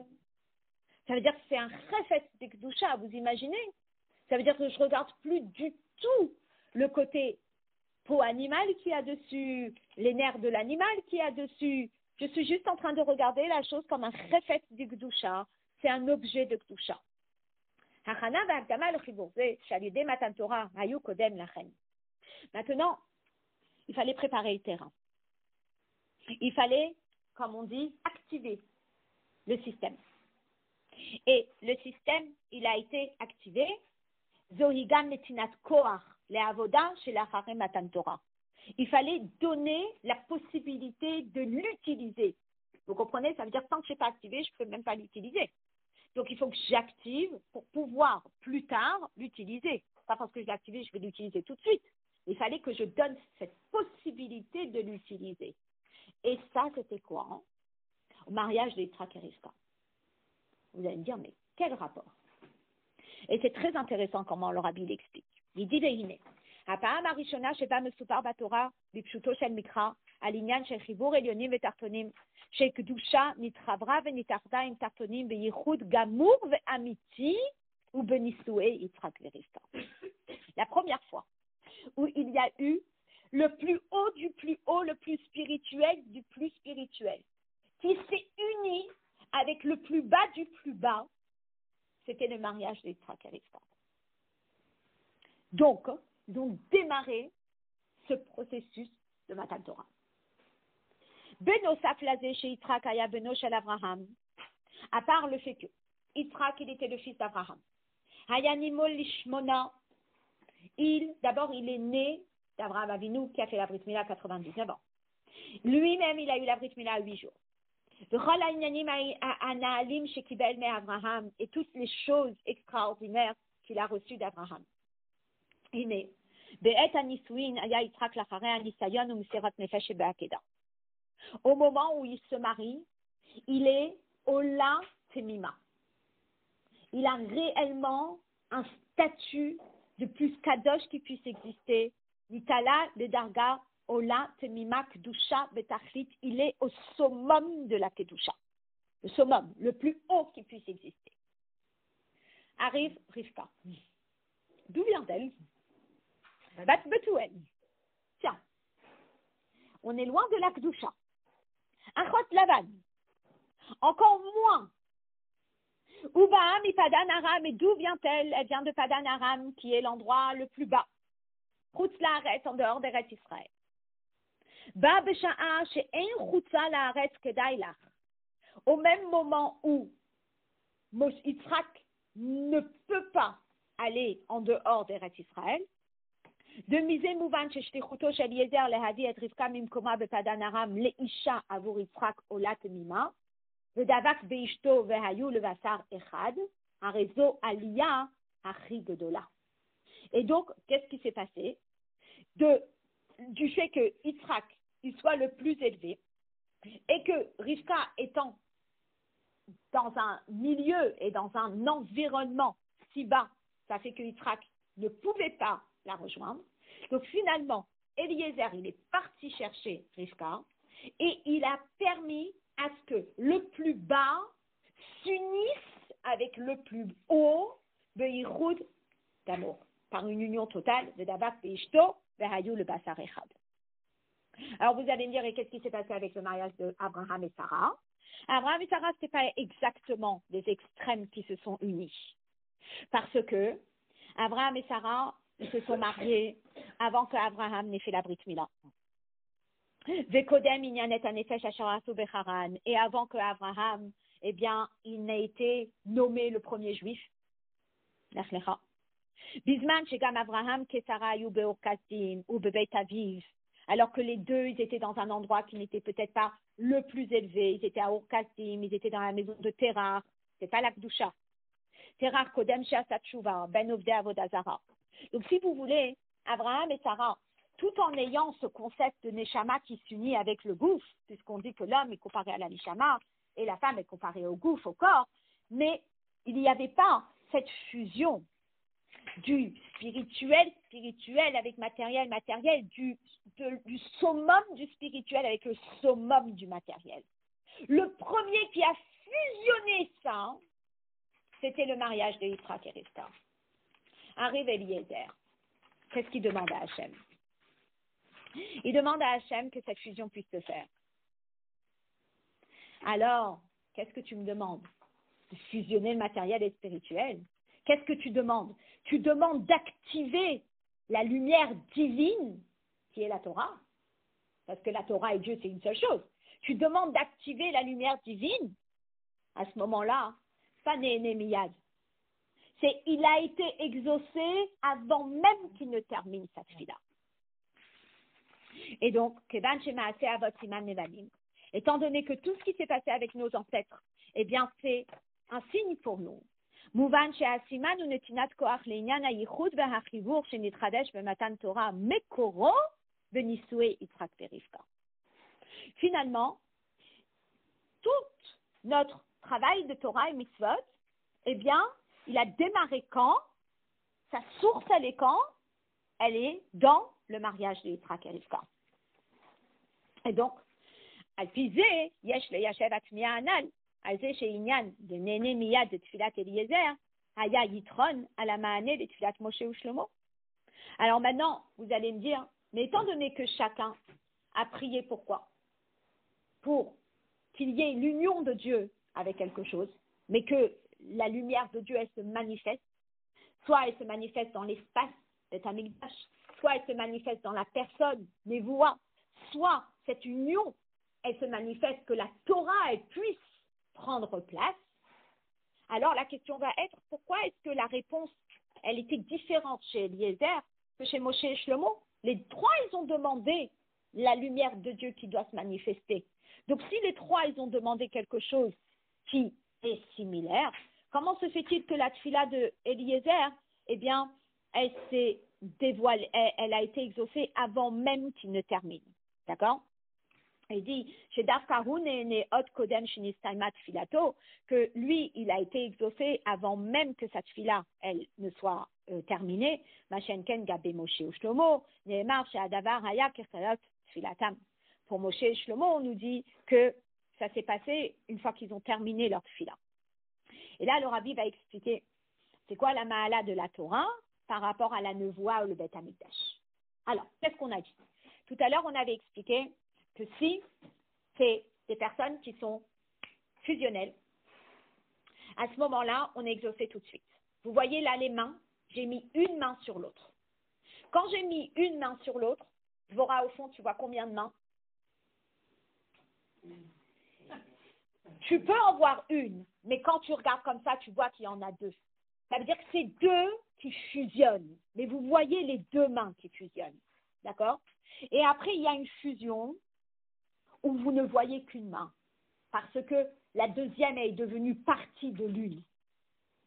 Ça veut dire que c'est un chefet de kedusha, vous imaginez? Ça veut dire que je ne regarde plus du tout le côté peau animale qu'il y a dessus, les nerfs de l'animal qu'il y a dessus. Je suis juste en train de regarder la chose comme un chefet de kedusha. C'est un objet de kedusha. Maintenant, il fallait préparer le terrain. Il fallait, comme on dit, activer le système. Et le système, il a été activé. Il fallait donner la possibilité de l'utiliser. Vous comprenez? Ça veut dire que tant que je n'ai pas activé, je ne peux même pas l'utiliser. Donc, il faut que j'active pour pouvoir plus tard l'utiliser. Pas parce que je l'ai activé, je vais l'utiliser tout de suite. Il fallait que je donne cette possibilité de l'utiliser. Et ça, c'était quoi, hein? Au mariage de Yitzhak et Rivka. Vous allez me dire, mais quel rapport? Et c'est très intéressant comment le rabbi l'explique. Il dit, Vehine, הפעם הראשונה שבה מסופר בתורה בפשוטו של מקרא על עניין של חיבור עליונים ותחתונים, שקדושה נתחברה ונתאחדה עם תחתונים בייחוד גמור ואמיתי ובנישואי יצחק ורבקה. La première fois où il y a eu le plus haut du plus haut, le plus spirituel du plus spirituel, qui s'est uni avec le plus bas du plus bas, c'était le mariage d'Yitzhak et Rivka. Donc, ils ont démarré ce processus de Matan Torah. Benosaf lazé chez Yitzhak aya beno shel Abraham, à part le fait que Yitzhak, il était le fils d'Abraham. Hayanimol lishmona, d'abord il est né d'Abraham Avinu qui a fait la Brit Mila à 99 ans. Lui-même, il a eu la Brit Mila à 8 jours. Et toutes les choses extraordinaires qu'il a reçues d'Abraham. Au moment où il se marie, il est au là temima. Il a réellement un statut de plus kadosh qui puisse exister. Nitala le darga ola temima kedusha betachlit. Il est au summum de la kedusha. Le summum, le plus haut qui puisse exister. Arrive Rivka. D'où vient-elle? Bat Betuel. Tiens, on est loin de la kedusha. Achot Lavan. Encore moins. Uba mi Padan Aram, et d'où vient-elle? Elle vient de Padan Aram, qui est l'endroit le plus bas. Chutz laaretz, en dehors d'Eretz Israël. Ba besha'a she'en chutza laaretz kedai lach. Au même moment où Yitzhak ne peut pas aller en dehors d'Eretz Israël, de miser mouvan sheshlichuto shel Eliezer lehavi et Rivka mimkoma bePadan Aram leisha avur Yitzhak ola temima. ודבק באשתו והיו לבשר אחד, הרי זו עלייה הכי גדולה. Et donc, qu'est-ce qui s'est passé? Du fait que Yitzhak il soit le plus élevé et que Rivka étant dans un milieu et dans un environnement si bas, ça fait que Yitzhak ne pouvait pas la rejoindre. Donc finalement, Eliezer, il est parti chercher Rivka et il a permis à ce que le plus bas s'unisse avec le plus haut de Yichud d'amour, par une union totale de Davak Beishto, Behayou le Basar Echad. Alors vous allez me dire, et qu'est-ce qui s'est passé avec le mariage d'Abraham et Sarah? Abraham et Sarah, ce n'était pas exactement des extrêmes qui se sont unis. Parce que Abraham et Sarah ils se sont mariés avant qu'Abraham n'ait fait la Brit Mila. Et avant que Abraham, eh bien, il n'ait été nommé le premier juif. Bisman shegam Abraham ke Sarah yu beor kasdim ou bebeit aviv. Alors que les deux, ils étaient dans un endroit qui n'était peut-être pas le plus élevé. Ils étaient à Or Kasdim, ils étaient dans la maison de Terah. C'est pas la Kedusha. Terah kodem she'asat tshuva ben ovdei avodah zara. Donc, si vous voulez, Abraham et Sarah, tout en ayant ce concept de Neshama qui s'unit avec le gouffre, puisqu'on dit que l'homme est comparé à la Neshama et la femme est comparée au gouffre, au corps, mais il n'y avait pas cette fusion du spirituel avec matériel, du summum du spirituel avec le summum du matériel. Le premier qui a fusionné ça, c'était le mariage de Yitzhak et Rivka. Arrive Eliezer. Qu'est-ce qu'il demande à Hachem? Il demande à Hachem que cette fusion puisse se faire. Alors, qu'est-ce que tu me demandes? De fusionner le matériel et le spirituel. Qu'est-ce que tu demandes? Tu demandes d'activer la lumière divine qui est la Torah. Parce que la Torah et Dieu, c'est une seule chose. Tu demandes d'activer la lumière divine. À ce moment-là, pas Néhéné Miyad. Il a été exaucé avant même qu'il ne termine sa tefila. Et donc, étant donné que tout ce qui s'est passé avec nos ancêtres, eh bien, c'est un signe pour nous. Finalement, tout notre travail de Torah et Mitzvot, eh bien, il a démarré quand? Sa source, elle est quand? Elle est dans le mariage de Yitzhak et Rivka. Et donc, Al-Pizé, Yesh le Yashev Atmiya Anal, Al-Zé She'inyan de Néné Miyad de Tfilat Eliezer, Haya Yitron, à la Mahané de Tfilat Moshe ou Shlomo. Alors maintenant, vous allez me dire, mais étant donné que chacun a prié pourquoi? Pour qu'il y ait l'union de Dieu avec quelque chose, mais que la lumière de Dieu, elle se manifeste, soit elle se manifeste dans l'espace, c'est un migdash, soit elle se manifeste dans la personne, Nevoua, soit cette union, elle se manifeste que la Torah, elle puisse prendre place. Alors la question va être, pourquoi est-ce que la réponse, elle était différente chez Eliezer que chez Moshe et Shlomo? Les trois, ils ont demandé la lumière de Dieu qui doit se manifester. Donc si les trois, ils ont demandé quelque chose qui est similaire, comment se fait-il que la tefila de Eliezer, eh bien, elle s'est dévoilée, elle a été exaucée avant même qu'il ne termine. D'accord? Il dit, chez Dafkaroun et Hot Kodem Shinistaimat Filato, que lui, il a été exaucé avant même que sa tfila, elle ne soit terminée. Machenken Gabe Moshe ou Shlomo, Nehemar chez Adavar Haya Kirkayot Tfilatam. Pour Moshe et Shlomo, on nous dit que ça s'est passé une fois qu'ils ont terminé leur tfila. Et là, le Rabbi va expliquer c'est quoi la Mahala de la Torah par rapport à la Nevoa ou le Beth Amikdash. Alors, qu'est-ce qu'on a dit? Tout à l'heure, on avait expliqué que si c'est des personnes qui sont fusionnelles, à ce moment-là, on est exaucé tout de suite. Vous voyez là les mains, j'ai mis une main sur l'autre. Quand j'ai mis une main sur l'autre, Dvorah, au fond, tu vois combien de mains? Tu peux en voir une, mais quand tu regardes comme ça, tu vois qu'il y en a deux. Ça veut dire que c'est deux qui fusionnent. Mais vous voyez les deux mains qui fusionnent. D'accord? Et après, il y a une fusion où vous ne voyez qu'une main. Parce que la deuxième est devenue partie de l'une.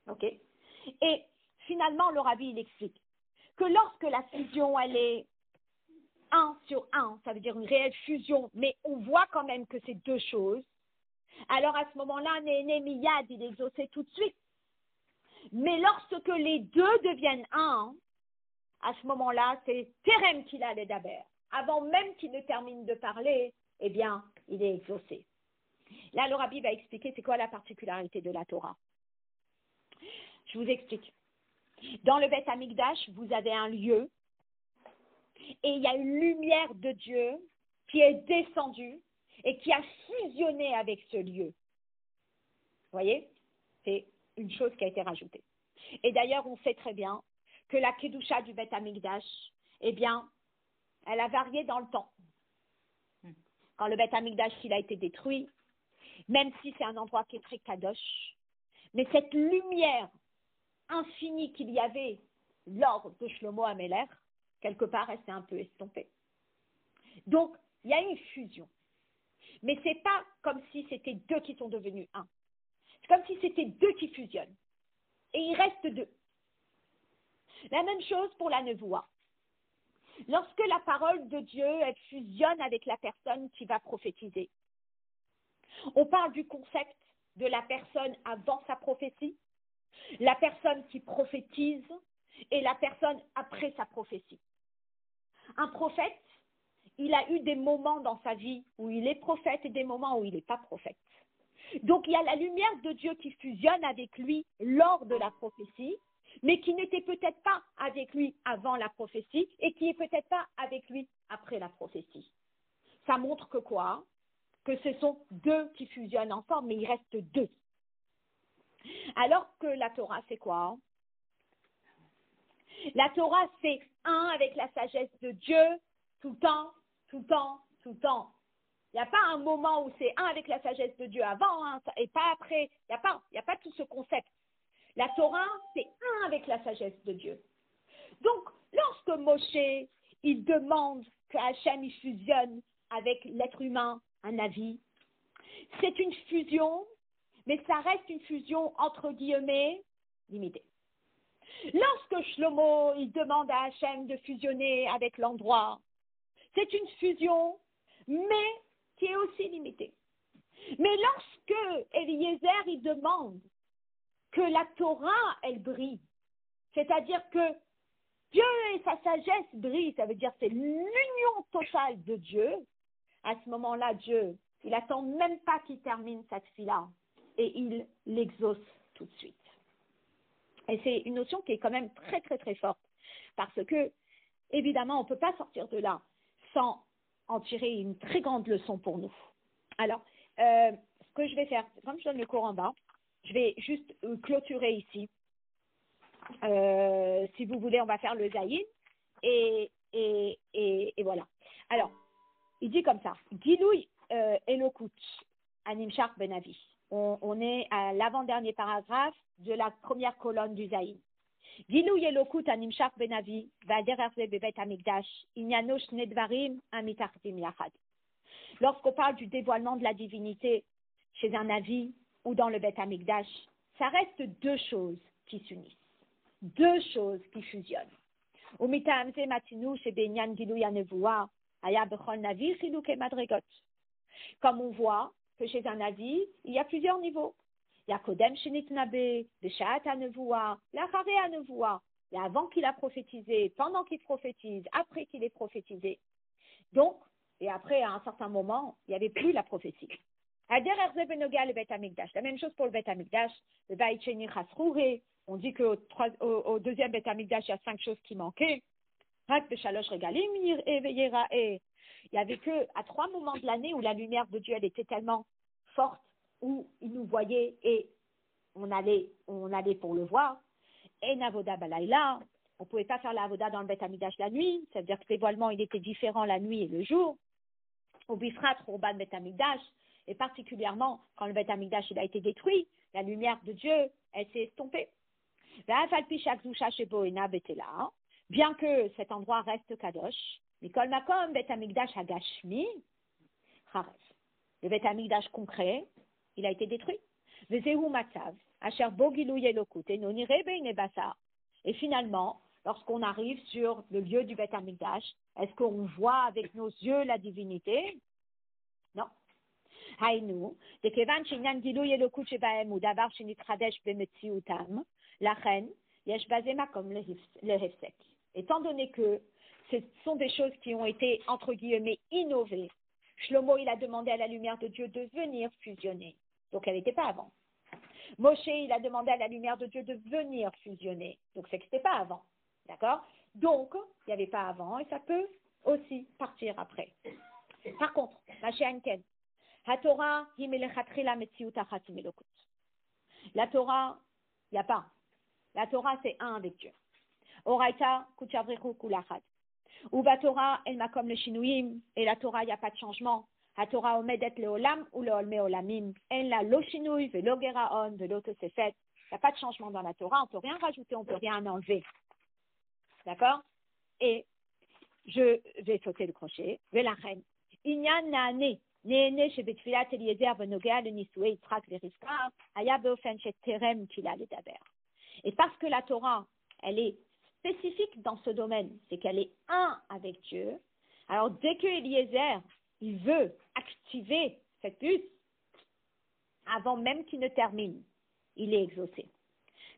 OK? Et finalement, le Rabbi, il explique que lorsque la fusion, elle est 1 sur 1, ça veut dire une réelle fusion, mais on voit quand même que c'est deux choses, alors à ce moment-là, Néhéné Miyad, il est exaucé tout de suite. Mais lorsque les deux deviennent un, à ce moment-là, c'est Terem qu'il a les daber. Avant même qu'il ne termine de parler, eh bien, il est exaucé. Là, le Rabbi va expliquer c'est quoi la particularité de la Torah. Je vous explique. Dans le Beth Amikdash, vous avez un lieu et il y a une lumière de Dieu qui est descendue et qui a fusionné avec ce lieu. Vous voyez? C'est une chose qui a été rajoutée. Et d'ailleurs, on sait très bien que la Kedusha du Beth Amikdash, eh bien, elle a varié dans le temps. Quand le Beth Amikdash il a été détruit, même si c'est un endroit qui est très kadosh, mais cette lumière infinie qu'il y avait lors de Shlomo HaMelech, quelque part, elle s'est un peu estompée. Donc, il y a une fusion. Mais ce n'est pas comme si c'était deux qui sont devenus un. C'est comme si c'était deux qui fusionnent. Et il reste deux. La même chose pour la nevoua. Lorsque la parole de Dieu, elle fusionne avec la personne qui va prophétiser, on parle du concept de la personne avant sa prophétie, la personne qui prophétise et la personne après sa prophétie. Un prophète, il a eu des moments dans sa vie où il est prophète et des moments où il n'est pas prophète. Donc il y a la lumière de Dieu qui fusionne avec lui lors de la prophétie, mais qui n'était peut-être pas avec lui avant la prophétie et qui est peut-être pas avec lui après la prophétie. Ça montre que quoi? Que ce sont deux qui fusionnent ensemble, mais il reste deux. Alors que la Torah, c'est quoi? La Torah, c'est un avec la sagesse de Dieu, tout le temps, tout le temps, tout le temps. Il n'y a pas un moment où c'est un avec la sagesse de Dieu avant et pas après. Il n'y a pas tout ce concept. La Torah, c'est un avec la sagesse de Dieu. Donc, lorsque Moshe, il demande que Hachem il fusionne avec l'être humain, un avis, c'est une fusion, mais ça reste une fusion entre guillemets limitée. Lorsque Shlomo, il demande à Hachem de fusionner avec l'endroit, c'est une fusion, mais qui est aussi limitée. Mais lorsque Eliezer, il demande que la Torah, elle brille, c'est-à-dire que Dieu et sa sagesse brillent, ça veut dire que c'est l'union totale de Dieu, à ce moment-là, Dieu, il n'attend même pas qu'il termine cette fille-là et il l'exauce tout de suite. Et c'est une notion qui est quand même très, très, très forte parce que, évidemment, on ne peut pas sortir de là sans en tirer une très grande leçon pour nous. Alors, ce que je vais faire, comme je donne le cours en bas, je vais juste clôturer ici. Si vous voulez, on va faire le zayin et voilà. Alors, il dit comme ça, Gilouï Elokut, Anim Shark Ben Avi. On est à l'avant-dernier paragraphe de la première colonne du zayin. Gilouï Elokut, Anim Shark Ben Avi, Vadererze Bebet Amikdash, Inyano Shne Dvarim, Amitartim Yachad. Lorsqu'on parle du dévoilement de la divinité chez un avi ou dans le Beth Amikdash, ça reste deux choses qui s'unissent, deux choses qui fusionnent. Comme on voit que chez un Navi, il y a plusieurs niveaux. Il y a Kodem Shenit Nabe, Beshaat Anevoua, Lachare Anevoua. Il y a avant qu'il a prophétisé, pendant qu'il prophétise, après qu'il ait prophétisé. Donc, et après, à un certain moment, il n'y avait plus la prophétie. La même chose pour le Bet Amikdash, le Beit Sheni Chasroure. On dit qu'au deuxième Bet Amikdash, il y a 5 choses qui manquaient. Il n'y avait que à 3 moments de l'année où la lumière de Dieu elle était tellement forte, où il nous voyait et on allait pour le voir. Et Navoda Balaïla, on ne pouvait pas faire la Avoda dans le Bet Amikdash la nuit, ça veut dire que le dévoilement il était différent la nuit et le jour. Au Bifrat, Roban Bet Amikdash, et particulièrement quand le Bet Amikdash il a été détruit, la lumière de Dieu elle s'est estompée. Bien que cet endroit reste Kadosh, Mikol Makom, Bet Amikdash Hagashmi, le Bet Amikdash concret, il a été détruit. Vezehu Matzav, Asher Bogilu Yelokut, et Noni Rebe Nebasa. Et finalement, lorsqu'on arrive sur le lieu du Bet Amikdash, est-ce qu'on voit avec nos yeux la divinité? Non. Haïnu, Dekevan Shinyan Gilu Yelokut Shebaem ou Davar Shenitradesh Bemetziutam, Lachen, Yesh Bazema comme le Hefsek. Étant donné que ce sont des choses qui ont été, entre guillemets, innovées, Shlomo, il a demandé à la lumière de Dieu de venir fusionner. Donc, elle n'était pas avant. Moshe, il a demandé à la lumière de Dieu de venir fusionner. Donc, c'est que ce n'était pas avant. D'accord? Donc, il n'y avait pas avant et ça peut aussi partir après. Par contre, Mashéanken, HaTorah, Himelechatchila Metziut Achat Melokut. La Torah, il n'y a pas. La Torah, c'est un avec Dieu. Oraita, Kuchavrichu Kulachat. Uva Torah, El Makom le Shinuyim. Et la Torah, il n'y a pas de changement. La Torah omedet leolam ou leolme olamim. En la lo shinui, velo geraon, velo tosefet. Il n'y a pas de changement dans la Torah. On ne peut rien rajouter, on ne peut rien enlever. D'accord? Et je vais sauter le crochet. Velachen. Inyan naane. Nene shebetfilat Eliezer venogea le nisoué Yitzhak verivka. Aya beofen sheterem kila ledaber. Et parce que la Torah, elle est spécifique dans ce domaine, c'est qu'elle est un avec Dieu. Alors, dès que Eliezer, il veut activer cette puce, avant même qu'il ne termine, il est exaucé.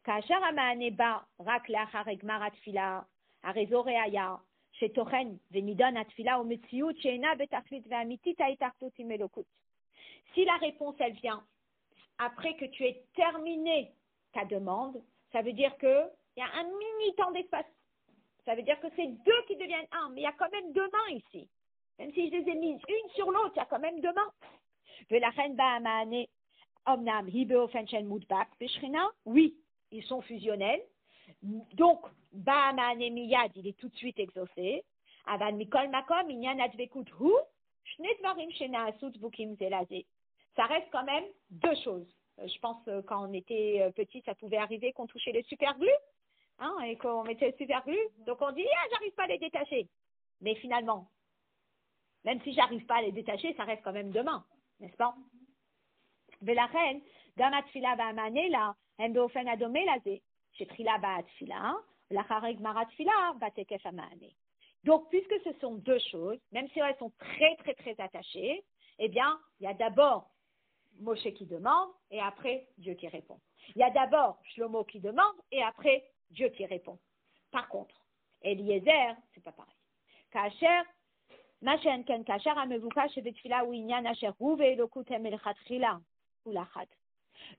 Kacher ama'ane ba rak lachar egmar atfila, arezo reaya, shetochen venidon atfila o metziut she'ena betachlit ve'amitit ha'itachlut im elokut. Si la réponse, elle vient après que tu aies terminé ta demande, ça veut dire qu'il y a un mini temps d'espace. Ça veut dire que c'est 2 qui deviennent 1, mais il y a quand même 2 mains ici. Même si je les ai mises une sur l'autre, il y a quand même 2 mains. Oui, ils sont fusionnels. Donc, Ba'amane miyad, il est tout de suite exaucé. Avan mikol makom, inyan advekut hu, shne dvarim shenaasut bukim zelazé. Ça reste quand même 2 choses. Je pense que quand on était petit, ça pouvait arriver qu'on touchait le superglue, hein, et qu'on mettait le superglue. Donc on dit, j'arrive pas à les détacher. Mais finalement, même si j'arrive pas à les détacher, ça reste quand même 2 mains, n'est-ce pas? Velachen, gamat fila ba'amane la, hem beofen adome lazé. Shetrila ba'at fila, lachareg marat fila, batekef amane. Donc, puisque ce sont 2 choses, même si elles sont très, très, très attachées, eh bien, il y a d'abord Moshe qui demande et après Dieu qui répond. Il y a d'abord Shlomo qui demande et après Dieu qui répond. Par contre, Eliezer, c'est pas pareil. Kacher, Machen ken kacher amevuka shevetfila ou inyan asher hu ve'elokut hem elchatchila ou lachad.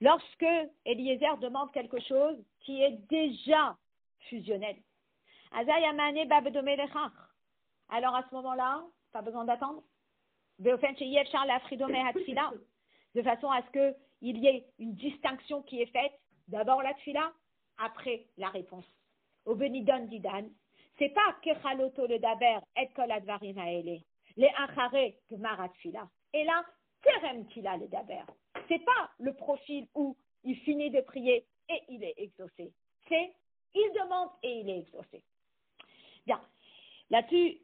Lorsque Eliezer demande quelque chose qui est déjà fusionnel. Azay amane babedome lechach. Alors à ce moment-là, pas besoin d'attendre. Ve'ofen sheyef shar lafridome hatfila. De façon à ce qu'il y ait une distinction qui est faite, d'abord la tfila, après la réponse. Au Benidon Didan, c'est pas Kechaloto le Daber et Kol Advarim Haele, les Achare Gmar Tfila. Et là, Terem Kila le Daber. C'est pas le profil où il finit de prier et il est exaucé. C'est il demande et il est exaucé. Bien. Là-dessus,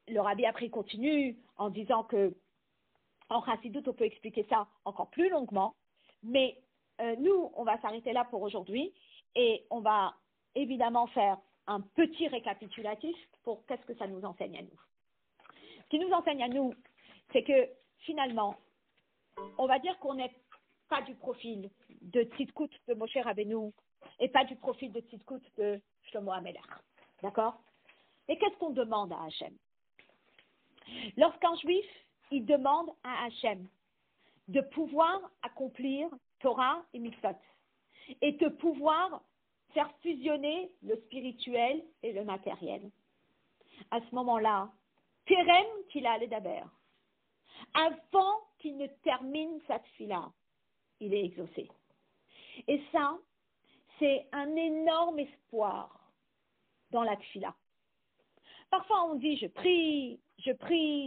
le Rabbi après continue en disant que en Chassidut, on peut expliquer ça encore plus longuement, mais nous, on va s'arrêter là pour aujourd'hui et on va évidemment faire un petit récapitulatif pour qu'est-ce que ça nous enseigne à nous. Ce qui nous enseigne à nous, c'est que finalement, on va dire qu'on n'est pas du profil de Tzidkout de Moshe Rabbeinu et pas du profil de Tzidkout de Shlomo HaMelech. D'accord? Et qu'est-ce qu'on demande à Hachem? Lorsqu'un juif, il demande à Hachem de pouvoir accomplir Torah et Mitzvot et de pouvoir faire fusionner le spirituel et le matériel. À ce moment-là, Terem qu'il a les daber. Avant qu'il ne termine sa tfila, il est exaucé. Et ça, c'est un énorme espoir dans la tfila. Parfois, on dit, je prie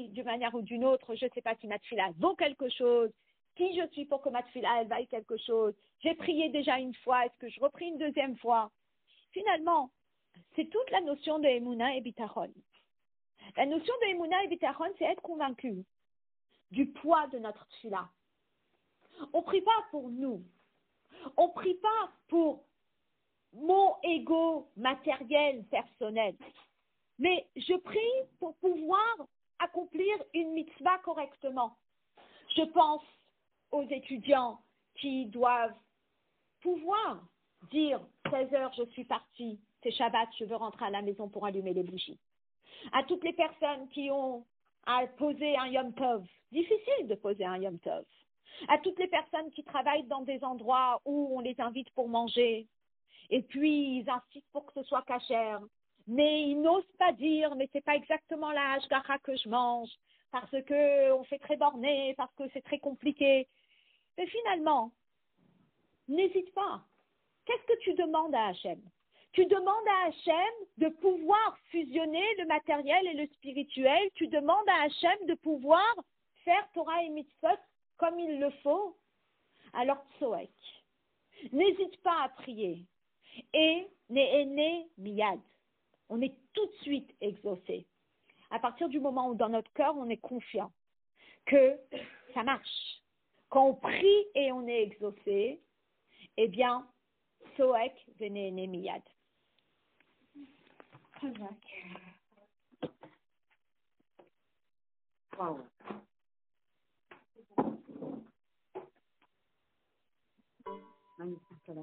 d'une manière ou d'une autre, je ne sais pas si ma tfila vaut quelque chose, qui je suis pour que ma tfila, elle vaille quelque chose. J'ai prié déjà une fois, est-ce que je reprie une deuxième fois? Finalement, c'est toute la notion de Emouna et Bitachon. La notion de Emouna et Bitachon, c'est être convaincu du poids de notre tfila. On ne prie pas pour nous. On ne prie pas pour mon ego matériel, personnel. Mais je prie pour pouvoir accomplir une mitzvah correctement. Je pense aux étudiants qui doivent pouvoir dire 16 heures, je suis partie, c'est Shabbat, je veux rentrer à la maison pour allumer les bougies. À toutes les personnes qui ont à poser un Yom Tov, difficile de poser un Yom Tov. À toutes les personnes qui travaillent dans des endroits où on les invite pour manger, et puis ils insistent pour que ce soit cachère, mais ils n'osent pas dire, mais c'est pas exactement la hashgacha que je mange, parce que on fait très borné, parce que c'est très compliqué. Mais finalement, n'hésite pas. Qu'est-ce que tu demandes à Hachem? Tu demandes à Hachem de pouvoir fusionner le matériel et le spirituel. Tu demandes à Hachem de pouvoir faire Torah et Mitzvot comme il le faut. Alors, tzoek. N'hésite pas à prier. Et ne'ene miyad. On est tout de suite exaucé. À partir du moment où dans notre cœur, on est confiant que ça marche. Quand on prie et on est exaucé, eh bien, tzoek ve'ne'ene miyad. Wow.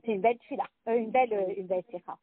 C'est une belle fila, une belle sikha.